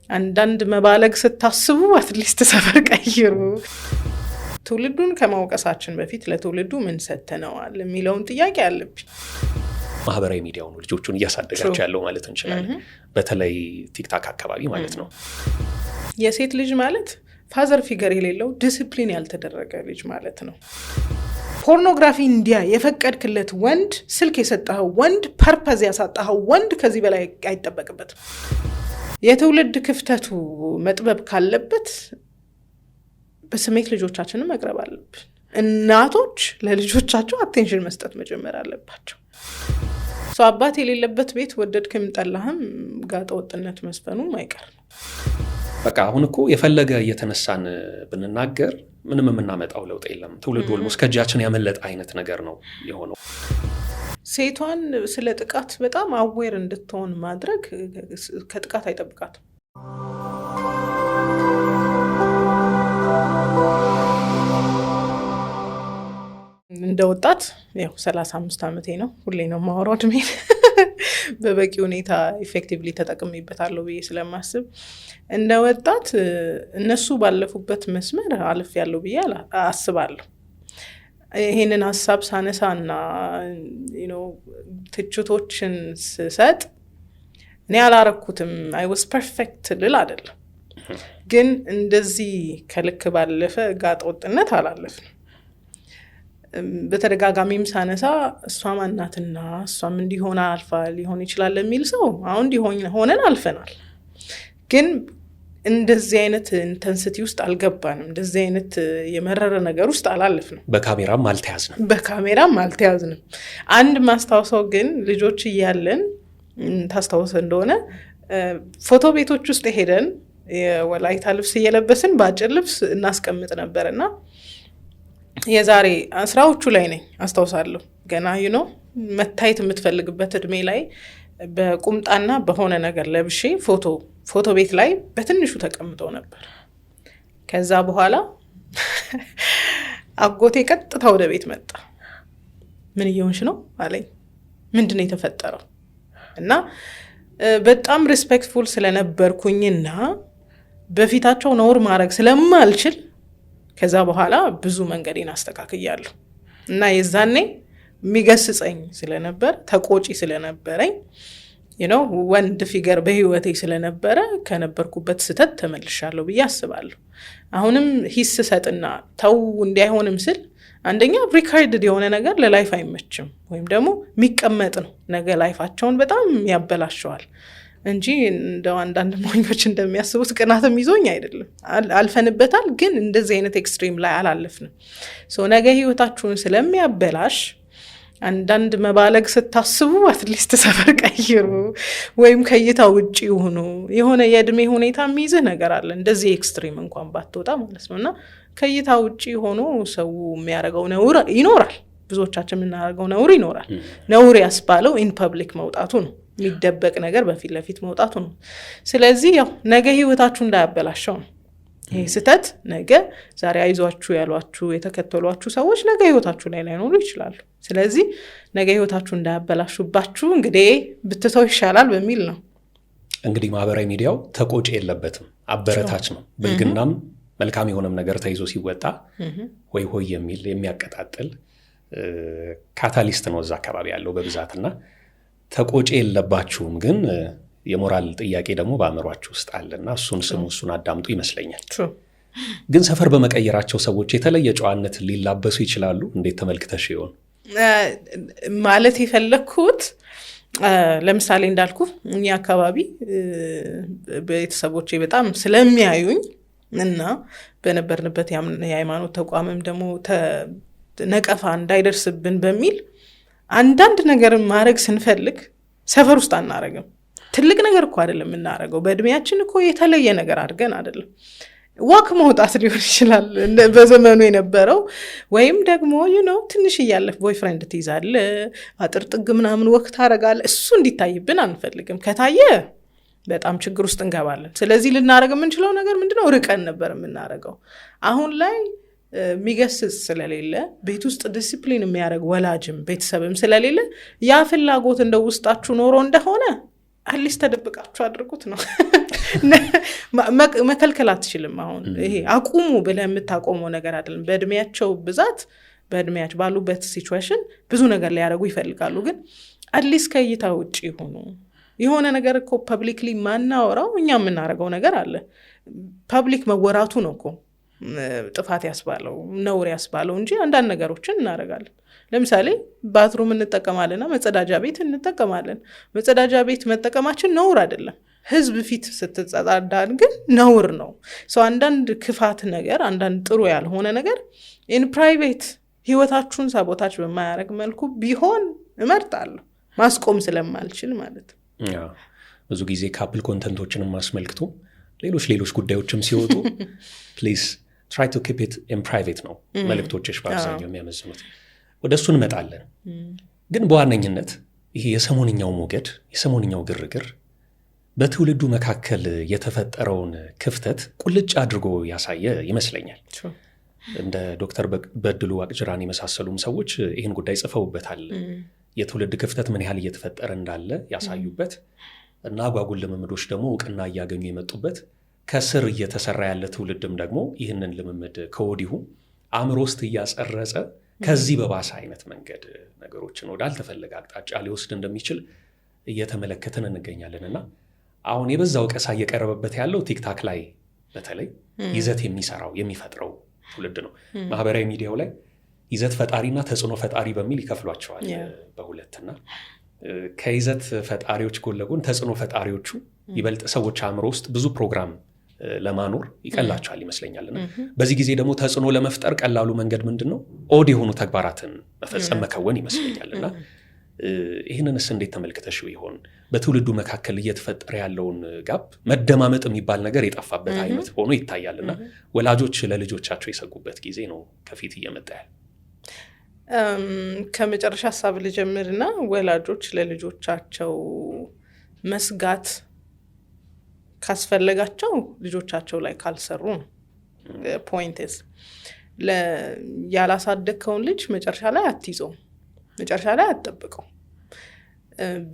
አንዳንድ መባለግ ስታስቡ አትሊስት ሰፈር ቀይሩ። ትውልዱን ከማውቀሳችን በፊት ለትውልዱ ምን ሰተነዋል የሚለውን ጥያቄ አለብኝ። ማህበራዊ ሚዲያው ነው ልጆቹን እያሳደጋቸው ያለው ማለት እንችላለን። በተለይ ቲክታክ አካባቢ ማለት ነው። የሴት ልጅ ማለት ፋዘር ፊገር የሌለው ዲሲፕሊን ያልተደረገ ልጅ ማለት ነው። ፖርኖግራፊ እንዲያ የፈቀድክለት ወንድ፣ ስልክ የሰጠኸው ወንድ፣ ፐርፐዝ ያሳጣኸው ወንድ ከዚህ በላይ አይጠበቅበትም። የትውልድ ክፍተቱ መጥበብ ካለበት በስሜት ልጆቻችንን መቅረብ አለብን። እናቶች ለልጆቻቸው አቴንሽን መስጠት መጀመር አለባቸው። አባት የሌለበት ቤት ወደድክም ጠላህም ጋጠ ወጥነት መስፈኑም አይቀር ነው። በቃ አሁን እኮ የፈለገ እየተነሳን ብንናገር ምንም የምናመጣው ለውጥ የለም። ትውልዱ ኦልሞስት ከእጃችን ያመለጠ አይነት ነገር ነው የሆነው። ሴቷን ስለ ጥቃት በጣም አዌር እንድትሆን ማድረግ ከጥቃት አይጠብቃትም። እንደ ወጣት ያው 35 ዓመቴ ነው። ሁሌ ነው ማወራው እድሜ በበቂ ሁኔታ ኢፌክቲቭሊ ተጠቅሜበታለሁ ብዬ ስለማስብ እንደ ወጣት እነሱ ባለፉበት መስመር አልፍ ያለው ብዬ አስባለሁ። ይሄንን ሀሳብ ሳነሳና ትችቶችን ስሰጥ እኔ አላረኩትም አይ ዋስ ፐርፌክት ልል አይደለም፣ ግን እንደዚህ ከልክ ባለፈ ጋጠ ወጥነት አላለፍንም። በተደጋጋሚም ሳነሳ እሷም እናትና እሷም እንዲሆን አልፋ ሊሆን ይችላል የሚል ሰው አሁን እንዲሆን ሆነን አልፈናል። ግን እንደዚህ አይነት ኢንተንሲቲ ውስጥ አልገባንም። እንደዚህ አይነት የመረረ ነገር ውስጥ አላለፍንም። በካሜራም አልተያዝንም። አንድ ማስታወሰው ግን ልጆች እያለን ታስታውሰ እንደሆነ ፎቶ ቤቶች ውስጥ ሄደን የወላይታ ልብስ እየለበስን በአጭር ልብስ እናስቀምጥ ነበርና የዛሬ 10ዎቹ ላይ ነኝ አስታውሳለሁ። ገና መታየት የምትፈልግበት እድሜ ላይ በቁምጣና በሆነ ነገር ለብሼ ፎቶ ቤት ላይ በትንሹ ተቀምጠው ነበር። ከዛ በኋላ አጎቴ ቀጥታ ወደ ቤት መጣ። ምን እየሆንሽ ነው አለኝ። ምንድን ነው የተፈጠረው? እና በጣም ሪስፔክትፉል ስለነበርኩኝና በፊታቸው ነውር ማድረግ ስለማልችል ከዛ በኋላ ብዙ መንገዴን አስተካክያለሁ። እና የዛኔ የሚገስጸኝ ስለነበር ተቆጪ ስለነበረኝ ወንድ ፊገር በህይወቴ ስለነበረ ከነበርኩበት ስተት ተመልሻለሁ ብዬ አስባለሁ። አሁንም ሂስ ሰጥና ተው እንዲያይሆንም ስል አንደኛ ሪካርድድ የሆነ ነገር ለላይፍ አይመችም፣ ወይም ደግሞ የሚቀመጥ ነው ነገ ላይፋቸውን በጣም ያበላሸዋል እንጂ እንደው አንዳንድ ሞኞች እንደሚያስቡት ቅናትም ይዞኝ አይደለም። አልፈንበታል፣ ግን እንደዚህ አይነት ኤክስትሪም ላይ አላለፍንም። ነገ ህይወታችሁን ስለሚያበላሽ አንዳንድ መባለግ ስታስቡ አትሊስት ሰፈር ቀይሩ ወይም ከይታ ውጪ ሆኑ። የሆነ የእድሜ ሁኔታ የሚይዝህ ነገር አለ እንደዚህ ኤክስትሪም እንኳን ባትወጣ ማለት ነው። እና ከይታ ውጪ ሆኖ ሰው የሚያደርገው ነውር ይኖራል። ብዙዎቻችን የምናደርገው ነውር ይኖራል። ነውር ያስባለው ኢን ፐብሊክ መውጣቱ ነው። የሚደበቅ ነገር በፊት ለፊት መውጣቱ ነው። ስለዚህ ያው ነገ ህይወታችሁ እንዳያበላሸው ነው። ይሄ ስተት ነገ ዛሬ አይዟችሁ ያሏችሁ የተከተሏችሁ ሰዎች ነገ ህይወታችሁ ላይ ላይኖሩ ይችላሉ። ስለዚህ ነገ ህይወታችሁ እንዳያበላሹባችሁ እንግዲህ ብትተው ይሻላል በሚል ነው። እንግዲህ ማህበራዊ ሚዲያው ተቆጪ የለበትም፣ አበረታች ነው። ብልግናም መልካም የሆነም ነገር ተይዞ ሲወጣ ሆይ ሆይ የሚል የሚያቀጣጥል ካታሊስት ነው እዛ አካባቢ ያለው በብዛትና ተቆጪ የለባችሁም። ግን የሞራል ጥያቄ ደግሞ በአእምሯችሁ ውስጥ አለና እሱን ስሙ፣ እሱን አዳምጡ ይመስለኛል። ግን ሰፈር በመቀየራቸው ሰዎች የተለየ ጨዋነት ሊላበሱ ይችላሉ። እንዴት ተመልክተሽ ይሆን? ማለት የፈለግኩት ለምሳሌ እንዳልኩ እኛ አካባቢ ቤተሰቦቼ በጣም ስለሚያዩኝ እና በነበርንበት የሃይማኖት ተቋምም ደግሞ ነቀፋ እንዳይደርስብን በሚል አንዳንድ ነገር ማድረግ ስንፈልግ ሰፈር ውስጥ አናረግም። ትልቅ ነገር እኮ አይደለም የምናረገው። በእድሜያችን እኮ የተለየ ነገር አድርገን አይደለም። ዋክ መውጣት ሊሆን ይችላል በዘመኑ የነበረው፣ ወይም ደግሞ ትንሽ እያለፍ ቦይፍሬንድ ትይዛለ፣ አጥር ጥግ ምናምን ወቅት ታረጋለህ። እሱ እንዲታይብን አንፈልግም። ከታየ በጣም ችግር ውስጥ እንገባለን። ስለዚህ ልናረግ የምንችለው ነገር ምንድነው? ርቀን ነበር የምናረገው። አሁን ላይ የሚገስጽ ስለሌለ ቤት ውስጥ ዲሲፕሊን የሚያደርግ ወላጅም ቤተሰብም ስለሌለ ያ ፍላጎት እንደ ውስጣችሁ ኖሮ እንደሆነ አትሊስት ተደብቃችሁ አድርጉት ነው። መከልከል አትችልም። አሁን ይሄ አቁሙ ብለህ የምታቆመው ነገር አይደለም። በእድሜያቸው ብዛት በእድሜያቸው ባሉበት ሲቹዌሽን ብዙ ነገር ሊያደርጉ ይፈልጋሉ። ግን አትሊስት ከእይታ ውጭ ይሆኑ። የሆነ ነገር እኮ ፐብሊክሊ ማናወራው እኛ የምናደርገው ነገር አለ። ፐብሊክ መወራቱ ነው እኮ ጥፋት ያስባለው ነውር ያስባለው እንጂ አንዳንድ ነገሮችን እናደርጋለን። ለምሳሌ ባትሩም እንጠቀማለንና መጸዳጃ ቤት እንጠቀማለን። መጸዳጃ ቤት መጠቀማችን ነውር አይደለም። ህዝብ ፊት ስትጸዳዳን ግን ነውር ነው። አንዳንድ ክፋት ነገር፣ አንዳንድ ጥሩ ያልሆነ ነገር ኢን ፕራይቬት ህይወታችሁን ሳቦታች በማያደርግ መልኩ ቢሆን እመርጣለሁ፣ ማስቆም ስለማልችል ማለት ነው። ብዙ ጊዜ ካፕል ኮንተንቶችንም አስመልክቶ ሌሎች ጉዳዮችም ሲወጡ ፕሊዝ ትራይ ቱ ኪፕ ኢት ኢን ፕራይቬት ነው መልእክቶችሽ በአብዛኛው የሚያመዝኑት። ወደ እሱ እንመጣለን። ግን በዋነኝነት ይሄ የሰሞንኛው ሞገድ፣ የሰሞንኛው ግርግር በትውልዱ መካከል የተፈጠረውን ክፍተት ቁልጭ አድርጎ ያሳየ ይመስለኛል። እንደ ዶክተር በድሉ ዋቅጅራን የመሳሰሉም ሰዎች ይህን ጉዳይ ጽፈውበታል። የትውልድ ክፍተት ምን ያህል እየተፈጠረ እንዳለ ያሳዩበት እና አጓጉል ልምምዶች ደግሞ እውቅና እያገኙ የመጡበት፣ ከስር እየተሰራ ያለ ትውልድም ደግሞ ይህንን ልምምድ ከወዲሁ አእምሮ ውስጥ እያጸረጸ ከዚህ በባሰ አይነት መንገድ ነገሮችን ወዳልተፈለገ አቅጣጫ ሊወስድ እንደሚችል እየተመለከትን እንገኛለን። እና አሁን የበዛ ወቀሳ እየቀረበበት ያለው ቲክታክ ላይ በተለይ ይዘት የሚፈጥረው ትውልድ ነው። ማህበራዊ ሚዲያው ላይ ይዘት ፈጣሪና ተጽዕኖ ፈጣሪ በሚል ይከፍሏቸዋል በሁለትና ከይዘት ፈጣሪዎች ጎን ለጎን ተጽዕኖ ፈጣሪዎቹ ይበልጥ ሰዎች አእምሮ ውስጥ ብዙ ፕሮግራም ለማኖር ይቀላቸዋል ይመስለኛልና በዚህ ጊዜ ደግሞ ተጽዕኖ ለመፍጠር ቀላሉ መንገድ ምንድነው? ኦድ የሆኑ ተግባራትን መፈጸም መከወን ይመስለኛልና ይህንንስ እንዴት ተመልክተሽው ይሆን? በትውልዱ መካከል እየተፈጠረ ያለውን ጋፕ መደማመጥ የሚባል ነገር የጠፋበት አይነት ሆኖ ይታያልና ወላጆች ለልጆቻቸው የሰጉበት ጊዜ ነው ከፊት እየመጣ ያለ። ከመጨረሻ ሀሳብ ልጀምርና ወላጆች ለልጆቻቸው መስጋት ካስፈለጋቸው ልጆቻቸው ላይ ካልሰሩ ነው። ፖይንትስ ያላሳደግከውን ልጅ መጨረሻ ላይ አትይዘው፣ መጨረሻ ላይ አትጠብቀው።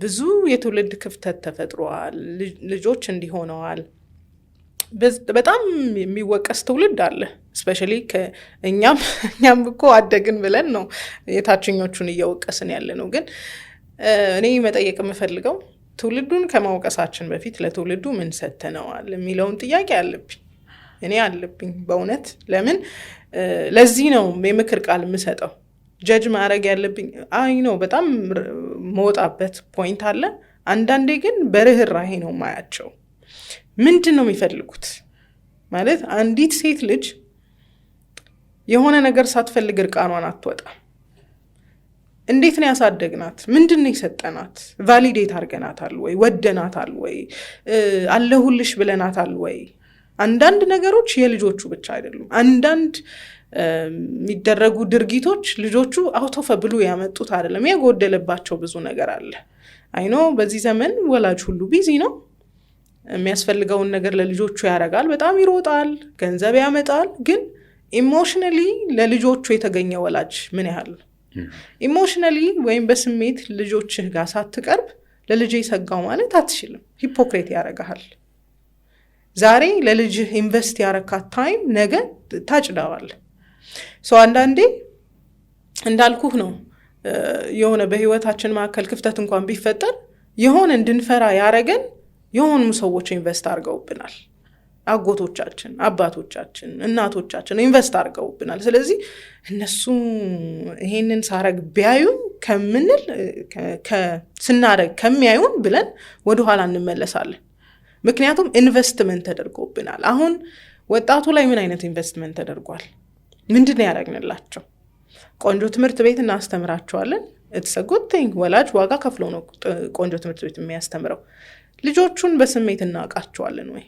ብዙ የትውልድ ክፍተት ተፈጥሯል። ልጆች እንዲሆነዋል። በጣም የሚወቀስ ትውልድ አለ። ስፔሻሊ እኛም እኮ አደግን ብለን ነው የታችኞቹን እየወቀስን ያለ ነው። ግን እኔ መጠየቅ የምፈልገው ትውልዱን ከማውቀሳችን በፊት ለትውልዱ ምን ሰተነዋል የሚለውን ጥያቄ አለብኝ በእውነት። ለምን ለዚህ ነው የምክር ቃል የምሰጠው። ጀጅ ማድረግ ያለብኝ ነው በጣም መወጣበት ፖይንት አለ። አንዳንዴ ግን በርህራሄ ነው ማያቸው። ምንድን ነው የሚፈልጉት? ማለት አንዲት ሴት ልጅ የሆነ ነገር ሳትፈልግ እርቃኗን አትወጣም። እንዴት ነው ያሳደግናት? ምንድን ነው የሰጠናት? ቫሊዴት አድርገናታል ወይ? ወደናታል ወይ? አለሁልሽ ብለናታል ወይ? አንዳንድ ነገሮች የልጆቹ ብቻ አይደሉም። አንዳንድ የሚደረጉ ድርጊቶች ልጆቹ አውቶፈ ብሉ ያመጡት አይደለም። የጎደለባቸው ብዙ ነገር አለ። አይኖ በዚህ ዘመን ወላጅ ሁሉ ቢዚ ነው። የሚያስፈልገውን ነገር ለልጆቹ ያደርጋል። በጣም ይሮጣል፣ ገንዘብ ያመጣል። ግን ኢሞሽነሊ ለልጆቹ የተገኘ ወላጅ ምን ያህል? ኢሞሽነሊ ወይም በስሜት ልጆችህ ጋር ሳትቀርብ ለልጅ ይሰጋው ማለት አትችልም። ሂፖክሬት ያደርግሃል። ዛሬ ለልጅህ ኢንቨስት ያረካት ታይም ነገ ታጭዳዋል። አንዳንዴ እንዳልኩህ ነው የሆነ በህይወታችን መካከል ክፍተት እንኳን ቢፈጠር የሆነ እንድንፈራ ያረገን የሆኑ ሰዎች ኢንቨስት አድርገውብናል። አጎቶቻችን፣ አባቶቻችን፣ እናቶቻችን ኢንቨስት አድርገውብናል። ስለዚህ እነሱ ይሄንን ሳረግ ቢያዩን ከምንል ስናረግ ከሚያዩን ብለን ወደኋላ እንመለሳለን። ምክንያቱም ኢንቨስትመንት ተደርጎብናል። አሁን ወጣቱ ላይ ምን አይነት ኢንቨስትመንት ተደርጓል? ምንድን ነው ያደረግንላቸው? ቆንጆ ትምህርት ቤት እናስተምራቸዋለን። ኢትስ አ ጉድ ቲንግ። ወላጅ ዋጋ ከፍሎ ነው ቆንጆ ትምህርት ቤት የሚያስተምረው። ልጆቹን በስሜት እናውቃቸዋለን ወይ?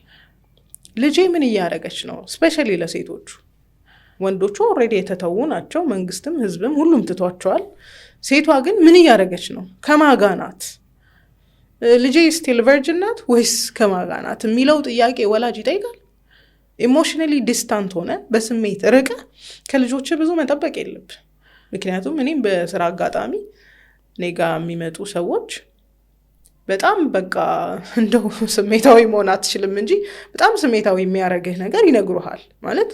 ልጄ ምን እያደረገች ነው? ስፔሻሊ ለሴቶቹ። ወንዶቹ ኦልሬዲ የተተዉ ናቸው። መንግስትም ህዝብም ሁሉም ትቷቸዋል። ሴቷ ግን ምን እያደረገች ነው? ከማጋ ናት? ልጄ ስቲል ቨርጅን ናት ወይስ ከማጋ ናት የሚለው ጥያቄ ወላጅ ይጠይቃል። ኢሞሽናሊ ዲስታንት ሆነ በስሜት ርቀ ከልጆች ብዙ መጠበቅ የለብ። ምክንያቱም እኔም በስራ አጋጣሚ እኔ ጋ የሚመጡ ሰዎች በጣም በቃ እንደው ስሜታዊ መሆን አትችልም እንጂ በጣም ስሜታዊ የሚያደርግህ ነገር ይነግሩሃል ማለት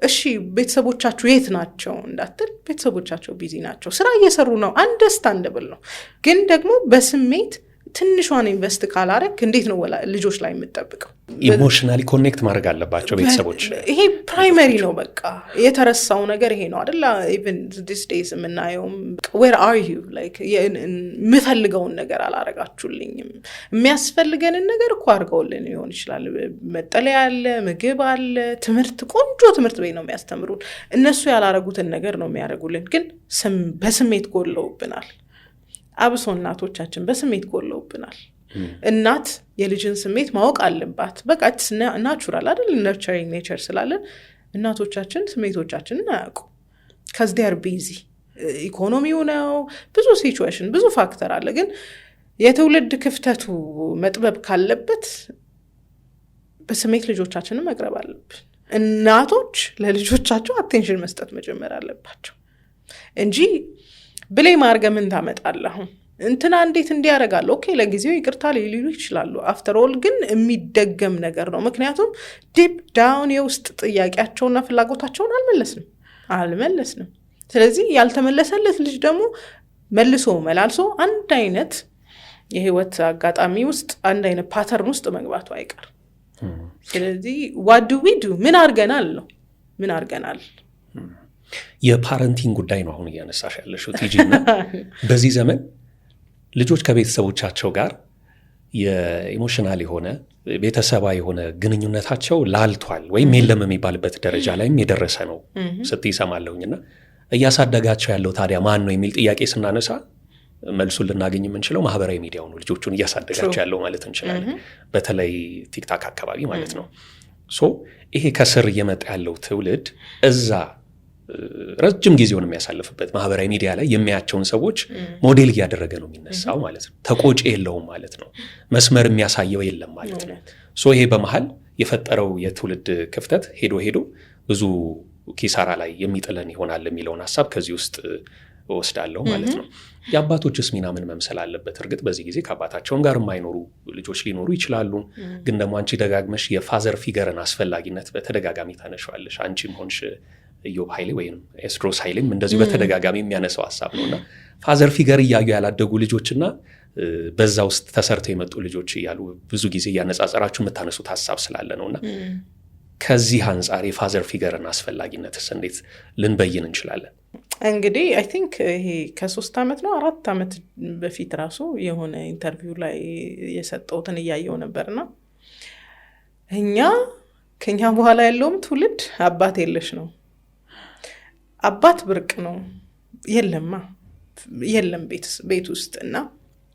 እሺ ቤተሰቦቻችሁ የት ናቸው እንዳትል ቤተሰቦቻቸው ቢዚ ናቸው ስራ እየሰሩ ነው አንደርስታንደብል ነው ግን ደግሞ በስሜት ትንሿን ኢንቨስት ካላረክ እንዴት ነው ልጆች ላይ የምትጠብቀው ኢሞሽናሊ ኮኔክት ማድረግ አለባቸው ቤተሰቦች ይሄ ፕራይመሪ ነው በቃ የተረሳው ነገር ይሄ ነው አይደል even this days የምናየው where are you like የምፈልገውን ነገር አላረጋችሁልኝም የሚያስፈልገንን ነገር እኮ አድርገውልን ሊሆን ይችላል መጠለያ አለ ምግብ አለ ትምህርት ቆንጆ ትምህርት ቤት ነው የሚያስተምሩን እነሱ ያላረጉትን ነገር ነው የሚያደርጉልን ግን በስሜት ጎለውብናል አብሶ እናቶቻችን በስሜት ጎለውብናል እናት የልጅን ስሜት ማወቅ አለባት በቃ ናቹራል አይደል ነርቸሪንግ ኔቸር ስላለን እናቶቻችን ስሜቶቻችንን አያውቁ cuz they are busy ኢኮኖሚው ነው ብዙ ሲቹዌሽን ብዙ ፋክተር አለ ግን የትውልድ ክፍተቱ መጥበብ ካለበት በስሜት ልጆቻችንን መቅረብ አለብን እናቶች ለልጆቻቸው አቴንሽን መስጠት መጀመር አለባቸው እንጂ ብሌ ማርገ ምን ታመጣለህ እንትና እንዴት እንዲያረጋል ኦኬ ለጊዜው ይቅርታ ሊሉ ይችላሉ አፍተር ኦል ግን የሚደገም ነገር ነው ምክንያቱም ዲፕ ዳውን የውስጥ ጥያቄያቸውና ፍላጎታቸውን አልመለስንም ስለዚህ ያልተመለሰለት ልጅ ደግሞ መልሶ መላልሶ አንድ አይነት የህይወት አጋጣሚ ውስጥ አንድ አይነት ፓተርን ውስጥ መግባቱ አይቀር ስለዚህ what do we do ምን አርገናል የፓረንቲንግ ጉዳይ ነው አሁን እያነሳሽ ያለሽው ቲጂና በዚህ ዘመን ልጆች ከቤተሰቦቻቸው ጋር የኢሞሽናል የሆነ ቤተሰባዊ የሆነ ግንኙነታቸው ላልቷል ወይም የለም የሚባልበት ደረጃ ላይም የደረሰ ነው ስትይሰማለሁኝና እያሳደጋቸው ያለው ታዲያ ማን ነው የሚል ጥያቄ ስናነሳ መልሱን ልናገኝ የምንችለው ማህበራዊ ሚዲያው ነው ልጆቹን እያሳደጋቸው ያለው ማለት እንችላለን በተለይ ቲክታክ አካባቢ ማለት ነው ሶ ይሄ ከስር እየመጣ ያለው ትውልድ እዛ ረጅም ጊዜውን የሚያሳልፍበት ማህበራዊ ሚዲያ ላይ የሚያያቸውን ሰዎች ሞዴል እያደረገ ነው የሚነሳው ማለት ነው ተቆጪ የለውም ማለት ነው መስመር የሚያሳየው የለም ማለት ነው ሶ ይሄ በመሃል የፈጠረው የትውልድ ክፍተት ሄዶ ብዙ ኪሳራ ላይ የሚጥለን ይሆናል የሚለውን ሐሳብ ከዚህ ውስጥ ወስዳለሁ ማለት ነው የአባቶችስ ሚና ምን መምሰል አለበት እርግጥ በዚህ ጊዜ ከአባታቸውን ጋር የማይኖሩ ልጆች ሊኖሩ ይችላሉ ግን ደግሞ አንቺ ደጋግመሽ የፋዘር ፊገርን አስፈላጊነት በተደጋጋሚ ታነሻለሽ አንቺም ሆንሽ ኢዮብ ኃይሌ ወይም ኤስድሮስ ኃይሌም እንደዚህ በተደጋጋሚ የሚያነሳው ሐሳብ ነውና ፋዘር ፊገር እያዩ ያላደጉ ልጆችና በዛ ውስጥ ተሰርተው የመጡ ልጆች እያሉ ብዙ ጊዜ ያነጻጸራችሁ የምታነሱት ሐሳብ ስላለ ነውና ከዚህ አንፃር የፋዘር ፊገርን አስፈላጊነትስ እንዴት ልንበይን እንችላለን እንግዲህ አይ ቲንክ ይሄ ከ3 አመት ነው 4 አመት በፊት ራሱ የሆነ ኢንተርቪው ላይ የሰጠውትን እያየው ነበርና ከኛ በኋላ ያለውም ትውልድ አባት የለሽ ነው አባት ብርቅ ነው የለም ቤት ውስጥና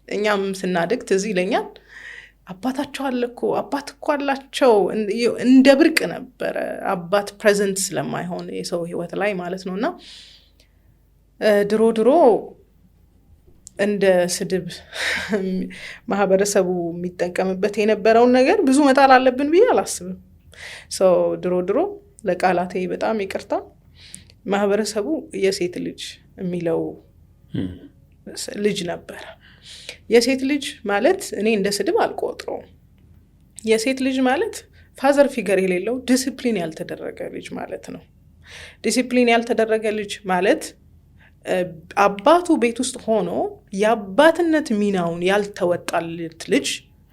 እኛም ስናድግ ትዝ ይለኛል አባታቸው አለኮ አባት እኮ አላቸው እንደ ብርቅ ነበር አባት ፕሬዘንት ስለማይሆን የሰው ህይወት ላይ ማለት ነውና ድሮ እንደ ስድብ ማህበረሰቡ የሚጠቀምበት የነበረውን ነገር ብዙ መጣል አለብን ብዬ አላስብም ድሮ ለቃላቴ በጣም ይቅርታ ማህበረሰቡ የሴት ልጅ የሚለው ልጅ ነበር የሴት ልጅ ማለት እኔ እንደ ስድብ አልቆጥረውም የሴት ልጅ ማለት ፋዘር ፊገር የሌለው ዲሲፕሊን ያልተደረገ ልጅ ማለት ነው ዲሲፕሊን ያልተደረገ ልጅ ማለት አባቱ ቤት ውስጥ ሆኖ የአባትነት ሚናውን ያልተወጣለት ልጅ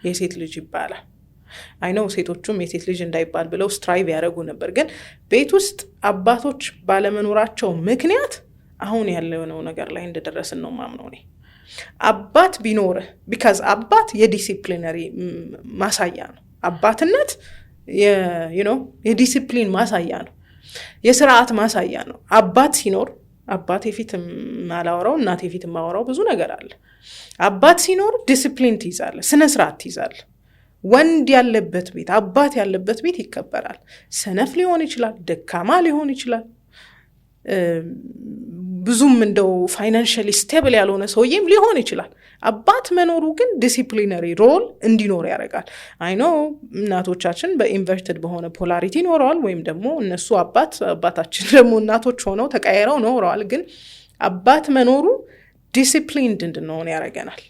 የሴት ልጅ ይባላል አይነው ሴቶቹም የሴት ልጅ እንዳይባል ብለው ስትራይቭ ያደረጉ ነበር ግን ቤት ውስጥ አባቶች ባለመኖራቸው ምክንያት አሁን ያለው ነገር ላይ እንደደረስን ነው ማምነው እኔ አባት ቢኖር because አባት የዲሲፕሊነሪ ማሳያ ነው አባትነት የዲሲፕሊን ማሳያ ነው የሥርዓት ማሳያ ነው አባት ሲኖር አባቴ ፊት ማላወራው እናቴ ፊት ማወራው ብዙ ነገር አለ አባት ሲኖር ዲሲፕሊን ትይዛለ ስነ ስርዓት ትይዛለ ወንድ ያለበት ቤት አባት ያለበት ቤት ይከበራል ሰነፍ ሊሆን ይችላል ደካማ ሊሆን ይችላል ብዙም እንደው ፋይናንሻሊ ስቴብል ያልሆነ ሰውዬም ሊሆን ይችላል አባት መኖሩ ግን ዲሲፕሊነሪ ሮል እንዲኖር ያደርጋል አይ ኖ እናቶቻችን በኢንቨርትድ በሆነ ፖላሪቲ ኖረዋል ወይም ደግሞ እነሱ አባታችን ደግሞ እናቶች ሆነው ተቀያይረው ኖረዋል ግን አባት መኖሩ ዲሲፕሊንድ እንድንሆን ያደርገናል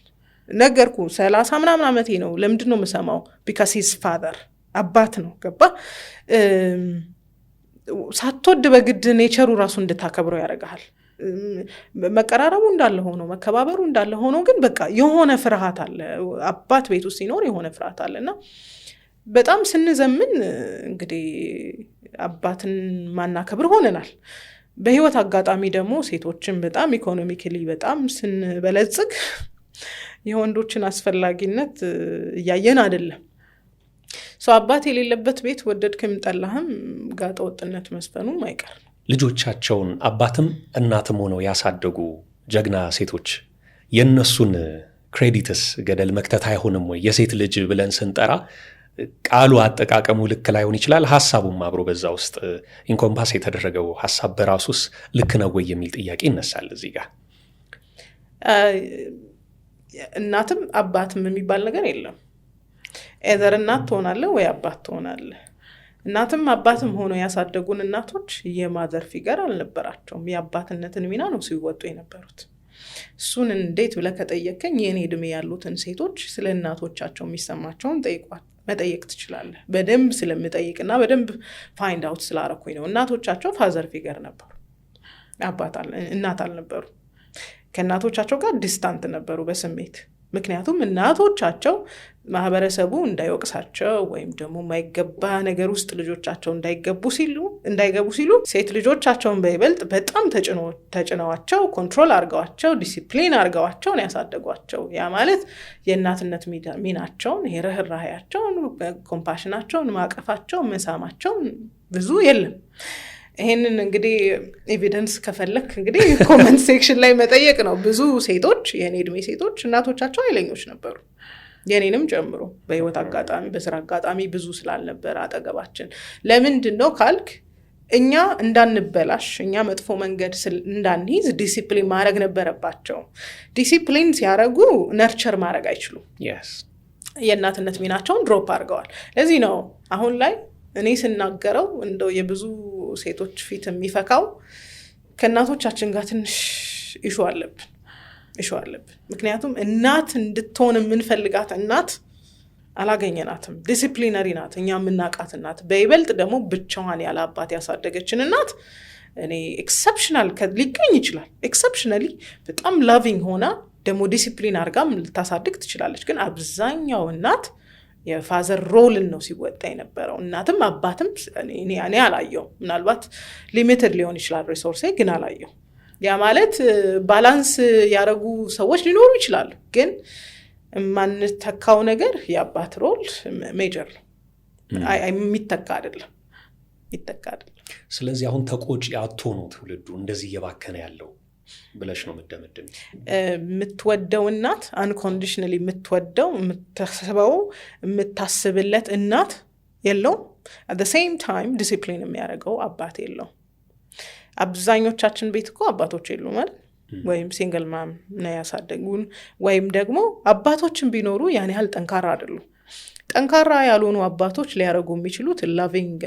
ነገርኩ 30 ምናምን ዓመቴ ነው። ለምንድን ነው የምሰማው? ቢካዝ ሂዝ ፋዘር አባት ነው። ገባ? ሳትወድ በግድ ኔቸሩ ራሱ እንድታከብረው ያደርግሃል። መቀራረቡ እንዳለ ሆኖ መከባበሩ እንዳለ ሆኖ ግን በቃ የሆነ ፍርሃት አለ። አባት ቤት ውስጥ ሲኖር የሆነ ፍርሃት አለ እና በጣም ስንዘምን እንግዲህ አባትን ማናከብር ሆነናል። በህይወት አጋጣሚ ደግሞ ሴቶችን በጣም ኢኮኖሚካሊ በጣም ስንበለጽግ የወንዶችን አስፈላጊነት እያየን አይደለም። አባት የሌለበት ቤት ወደድክም ጠላህም ጋጠ ወጥነት መስፈኑም አይቀርም። ልጆቻቸውን አባትም እናትም ሆነው ያሳደጉ ጀግና ሴቶች የነሱን ክሬዲትስ ገደል መክተት አይሆንም ወይ? የሴት ልጅ ብለን ስንጠራ ቃሉ አጠቃቀሙ ልክ ላይሆን ይችላል። ሐሳቡም አብሮ በዛ ውስጥ ኢንኮምፓስ የተደረገው ሐሳብ በራሱስ ልክ ነው ወይ የሚል ጥያቄ ይነሳል እዚህ ጋር። እናትም አባትም የሚባል ነገር የለም። ኤዘር እናት ትሆናለህ ወይ አባት ትሆናለህ። እናትም አባትም ሆኖ ያሳደጉን እናቶች የማዘር ፊገር አልነበራቸውም። የአባትነትን ሚና ነው ሲወጡ የነበሩት። እሱን እንዴት ብለህ ከጠየቀኝ የኔ እድሜ ያሉትን ሴቶች ስለ እናቶቻቸው የሚሰማቸውን መጠየቅ ትችላለህ። በደንብ ስለምጠይቅና በደንብ ፋይንድ አውት ስላረኩኝ ነው። እናቶቻቸው ፋዘር ፊገር ነበሩ፣ እናት አልነበሩ። ከእናቶቻቸው ጋር ዲስታንት ነበሩ በስሜት። ምክንያቱም እናቶቻቸው ማህበረሰቡ እንዳይወቅሳቸው ወይም ደግሞ የማይገባ ነገር ውስጥ ልጆቻቸው እንዳይገቡ ሲሉ ሴት ልጆቻቸውን በይበልጥ በጣም ተጭነዋቸው ኮንትሮል አርገዋቸው ዲሲፕሊን አርገዋቸውን ያሳደጓቸው። ያ ማለት የእናትነት ሚናቸውን ርህራሄያቸውን፣ ኮምፓሽናቸውን፣ ማቀፋቸውን፣ መሳማቸውን ብዙ የለም። ይሄንን እንግዲህ ኤቪደንስ ከፈለክ እንግዲህ ኮመንት ሴክሽን ላይ መጠየቅ ነው። ብዙ ሴቶች የኔ እድሜ ሴቶች እናቶቻቸው ኃይለኞች ነበሩ፣ የኔንም ጨምሮ። በህይወት አጋጣሚ በስራ አጋጣሚ ብዙ ስላልነበረ አጠገባችን። ለምንድን ነው ካልክ እኛ እንዳንበላሽ እኛ መጥፎ መንገድ እንዳንይዝ ዲሲፕሊን ማድረግ ነበረባቸው። ዲሲፕሊን ሲያደርጉ ነርቸር ማድረግ አይችሉም። የእናትነት ሚናቸውን ድሮፕ አድርገዋል። ለዚህ ነው አሁን ላይ እኔ ስናገረው እንደው የብዙ ሴቶች ፊት የሚፈካው ከእናቶቻችን ጋር ትንሽ ኢሹ አለብን። ምክንያቱም እናት እንድትሆን የምንፈልጋት እናት አላገኘናትም። ዲሲፕሊነሪ ናት እኛ የምናውቃት እናት። በይበልጥ ደግሞ ብቻዋን ያለ አባት ያሳደገችን እናት እኔ ኤክሰፕሽናል ሊገኝ ይችላል። ኤክሰፕሽናሊ በጣም ላቪንግ ሆና ደግሞ ዲሲፕሊን አድርጋም ልታሳድግ ትችላለች። ግን አብዛኛው እናት የፋዘር ሮልን ነው ሲወጣ የነበረው። እናትም አባትም እኔ አላየው። ምናልባት ሊሚትድ ሊሆን ይችላል ሪሶርሴ፣ ግን አላየው። ያ ማለት ባላንስ ያደረጉ ሰዎች ሊኖሩ ይችላሉ፣ ግን የማንተካው ነገር የአባት ሮል ሜጀር ነው። የሚተካ አይደለም። ስለዚህ አሁን ተቆጪ አትሆኑ ትውልዱ እንደዚህ እየባከነ ያለው ብለሽ ነው የምትደመድም? የምትወደው እናት አንኮንዲሽናሊ የምትወደው የምታስበው የምታስብለት እናት የለውም። አት ሴም ታይም ዲሲፕሊን የሚያደርገው አባት የለውም። አብዛኞቻችን ቤት እኮ አባቶች የሉም ማለት ወይም ሲንግል ማም ነው ያሳደጉን፣ ወይም ደግሞ አባቶችን ቢኖሩ ያን ያህል ጠንካራ አይደሉም። ጠንካራ ያልሆኑ አባቶች ሊያደርጉ የሚችሉት ላቪንግ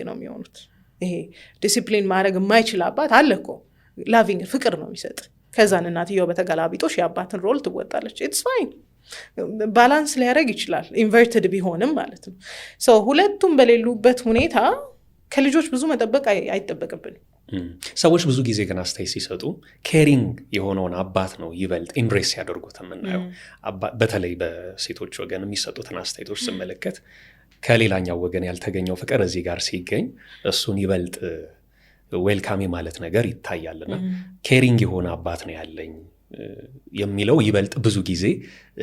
ነው የሚሆኑት። ይሄ ዲሲፕሊን ማድረግ የማይችል አባት አለ እኮ ላቪንግ ፍቅር ነው የሚሰጥ። ከዛን እናትየው በተገላቢጦሽ የአባትን ሮል ትወጣለች። ኢትስ ፋይን። ባላንስ ሊያደርግ ይችላል ኢንቨርትድ ቢሆንም ማለት ነው። ሁለቱም በሌሉበት ሁኔታ ከልጆች ብዙ መጠበቅ አይጠበቅብንም። ሰዎች ብዙ ጊዜ ግን አስተያየት ሲሰጡ ኬሪንግ የሆነውን አባት ነው ይበልጥ ኢምብሬስ ያደርጉት የምናየው። በተለይ በሴቶች ወገን የሚሰጡትን አስተያየቶች ስመለከት ከሌላኛው ወገን ያልተገኘው ፍቅር እዚህ ጋር ሲገኝ እሱን ይበልጥ ዌልካሚ ማለት ነገር ይታያልና ኬሪንግ የሆነ አባት ነው ያለኝ የሚለው ይበልጥ ብዙ ጊዜ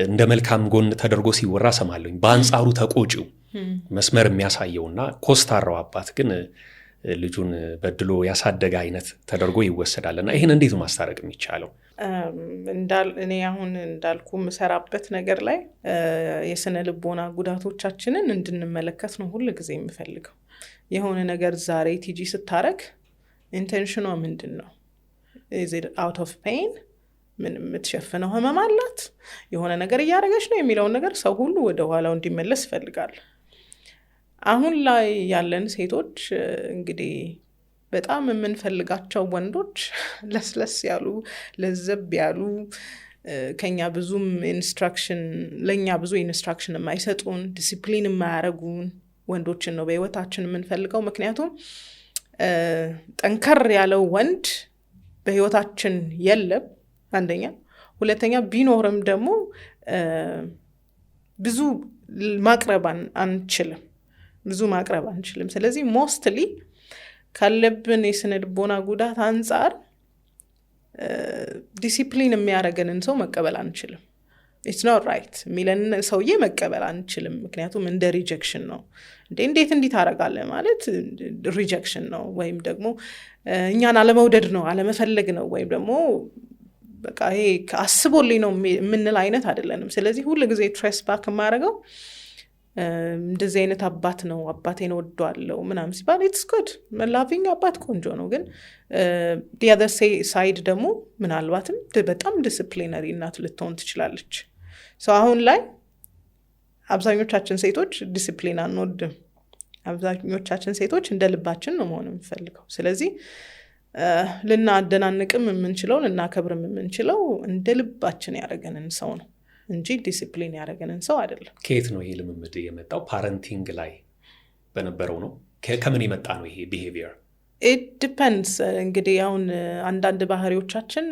እንደ መልካም ጎን ተደርጎ ሲወራ ሰማለሁኝ። በአንጻሩ ተቆጪው መስመር የሚያሳየውና ኮስታራው አባት ግን ልጁን በድሎ ያሳደገ አይነት ተደርጎ ይወሰዳልና ይህን እንዴት ማስታረቅ የሚቻለው? እኔ አሁን እንዳልኩ የምሰራበት ነገር ላይ የስነ ልቦና ጉዳቶቻችንን እንድንመለከት ነው ሁል ጊዜ የምፈልገው። የሆነ ነገር ዛሬ ቲጂ ስታረግ ኢንቴንሽኗ ምንድን ነው? ኢዝ ኢት አውት ኦፍ ፔን? ምን የምትሸፍነው ህመም አላት? የሆነ ነገር እያደረገች ነው የሚለውን ነገር ሰው ሁሉ ወደ ኋላው እንዲመለስ ይፈልጋል። አሁን ላይ ያለን ሴቶች እንግዲህ በጣም የምንፈልጋቸው ወንዶች ለስለስ ያሉ፣ ለዘብ ያሉ፣ ከኛ ብዙም ኢንስትራክሽን ለኛ ብዙ ኢንስትራክሽን የማይሰጡን ዲሲፕሊን የማያረጉን ወንዶችን ነው በህይወታችን የምንፈልገው። ምክንያቱም ጠንከር ያለው ወንድ በህይወታችን የለም አንደኛ፣ ሁለተኛ ቢኖርም ደግሞ ብዙ ማቅረብ አንችልም። ስለዚህ ሞስትሊ ካለብን የስነ ልቦና ጉዳት አንጻር ዲሲፕሊን የሚያደርገንን ሰው መቀበል አንችልም። ኢትስ ኖት ራይት የሚለን ሰውዬ መቀበል አንችልም። ምክንያቱም እንደ ሪጀክሽን ነው። እንዴት እንዲህ ታደርጋለህ ማለት ሪጀክሽን ነው፣ ወይም ደግሞ እኛን አለመውደድ ነው፣ አለመፈለግ ነው፣ ወይም ደግሞ በቃ ይሄ አስቦልኝ ነው የምንል አይነት አይደለንም። ስለዚህ ሁሉ ጊዜ ትሬስ ባክ የማደርገው እንደዚህ አይነት አባት ነው፣ አባቴን ወደዋለሁ ምናምን ሲባል ኢትስ ጉድ ላቪንግ አባት ቆንጆ ነው። ግን the other side ደግሞ ምናልባትም በጣም ዲስፕሊነሪ እናት ልትሆን ትችላለች። አሁን ላይ አብዛኞቻችን ሴቶች ዲስፕሊን አንወድም። አብዛኞቻችን ሴቶች እንደ ልባችን ነው መሆን የምንፈልገው። ስለዚህ ልናደናንቅም የምንችለው ልናከብርም የምንችለው እንደ ልባችን ያደረገንን ሰው ነው እንጂ ዲሲፕሊን ያደረገንን ሰው አይደለም። ከየት ነው ይሄ ልምምድ የመጣው? ፓረንቲንግ ላይ በነበረው ነው? ከምን የመጣ ነው ይሄ ቢሄቪየር? ኢት ዲፔንድስ። እንግዲህ አሁን አንዳንድ ባህሪዎቻችን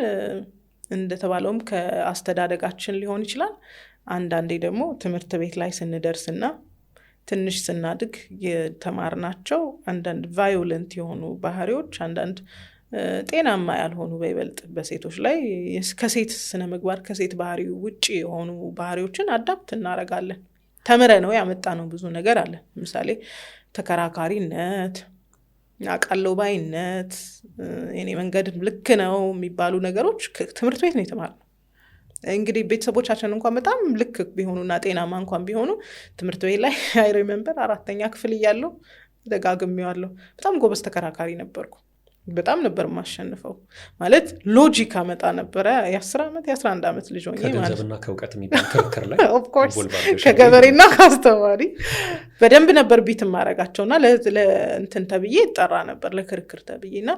እንደተባለውም ከአስተዳደጋችን ሊሆን ይችላል። አንዳንዴ ደግሞ ትምህርት ቤት ላይ ስንደርስና ትንሽ ስናድግ የተማርናቸው አንዳንድ ቫዮለንት የሆኑ ባህሪዎች፣ አንዳንድ ጤናማ ያልሆኑ በይበልጥ በሴቶች ላይ ከሴት ስነ ምግባር ከሴት ባህሪ ውጪ የሆኑ ባህሪዎችን አዳፕት እናረጋለን። ተምረ ነው ያመጣ ነው ብዙ ነገር አለ። ለምሳሌ ተከራካሪነት፣ አቃለው ባይነት፣ የኔ መንገድ ልክ ነው የሚባሉ ነገሮች ትምህርት ቤት ነው የተማርነው። እንግዲህ ቤተሰቦቻችን እንኳን በጣም ልክ ቢሆኑና ጤናማ እንኳን ቢሆኑ ትምህርት ቤት ላይ አይ ሪሜምበር 4ኛ ክፍል እያለሁ ደጋግሜዋለሁ። በጣም ጎበዝ ተከራካሪ ነበርኩ። በጣም ነበር ማሸንፈው ማለት ሎጂክ አመጣ ነበረ። የ10 ዓመት የ11 ዓመት ልጅ ሆኜ ማለት ከገንዘብና ከእውቀት የሚባል ክርክር ላይ ኦፍ ኮርስ ከገበሬና ከአስተማሪ በደንብ ነበር ቢት ማረጋቸውና ለእንትን ተብዬ ይጠራ ነበር ለክርክር ተብዬና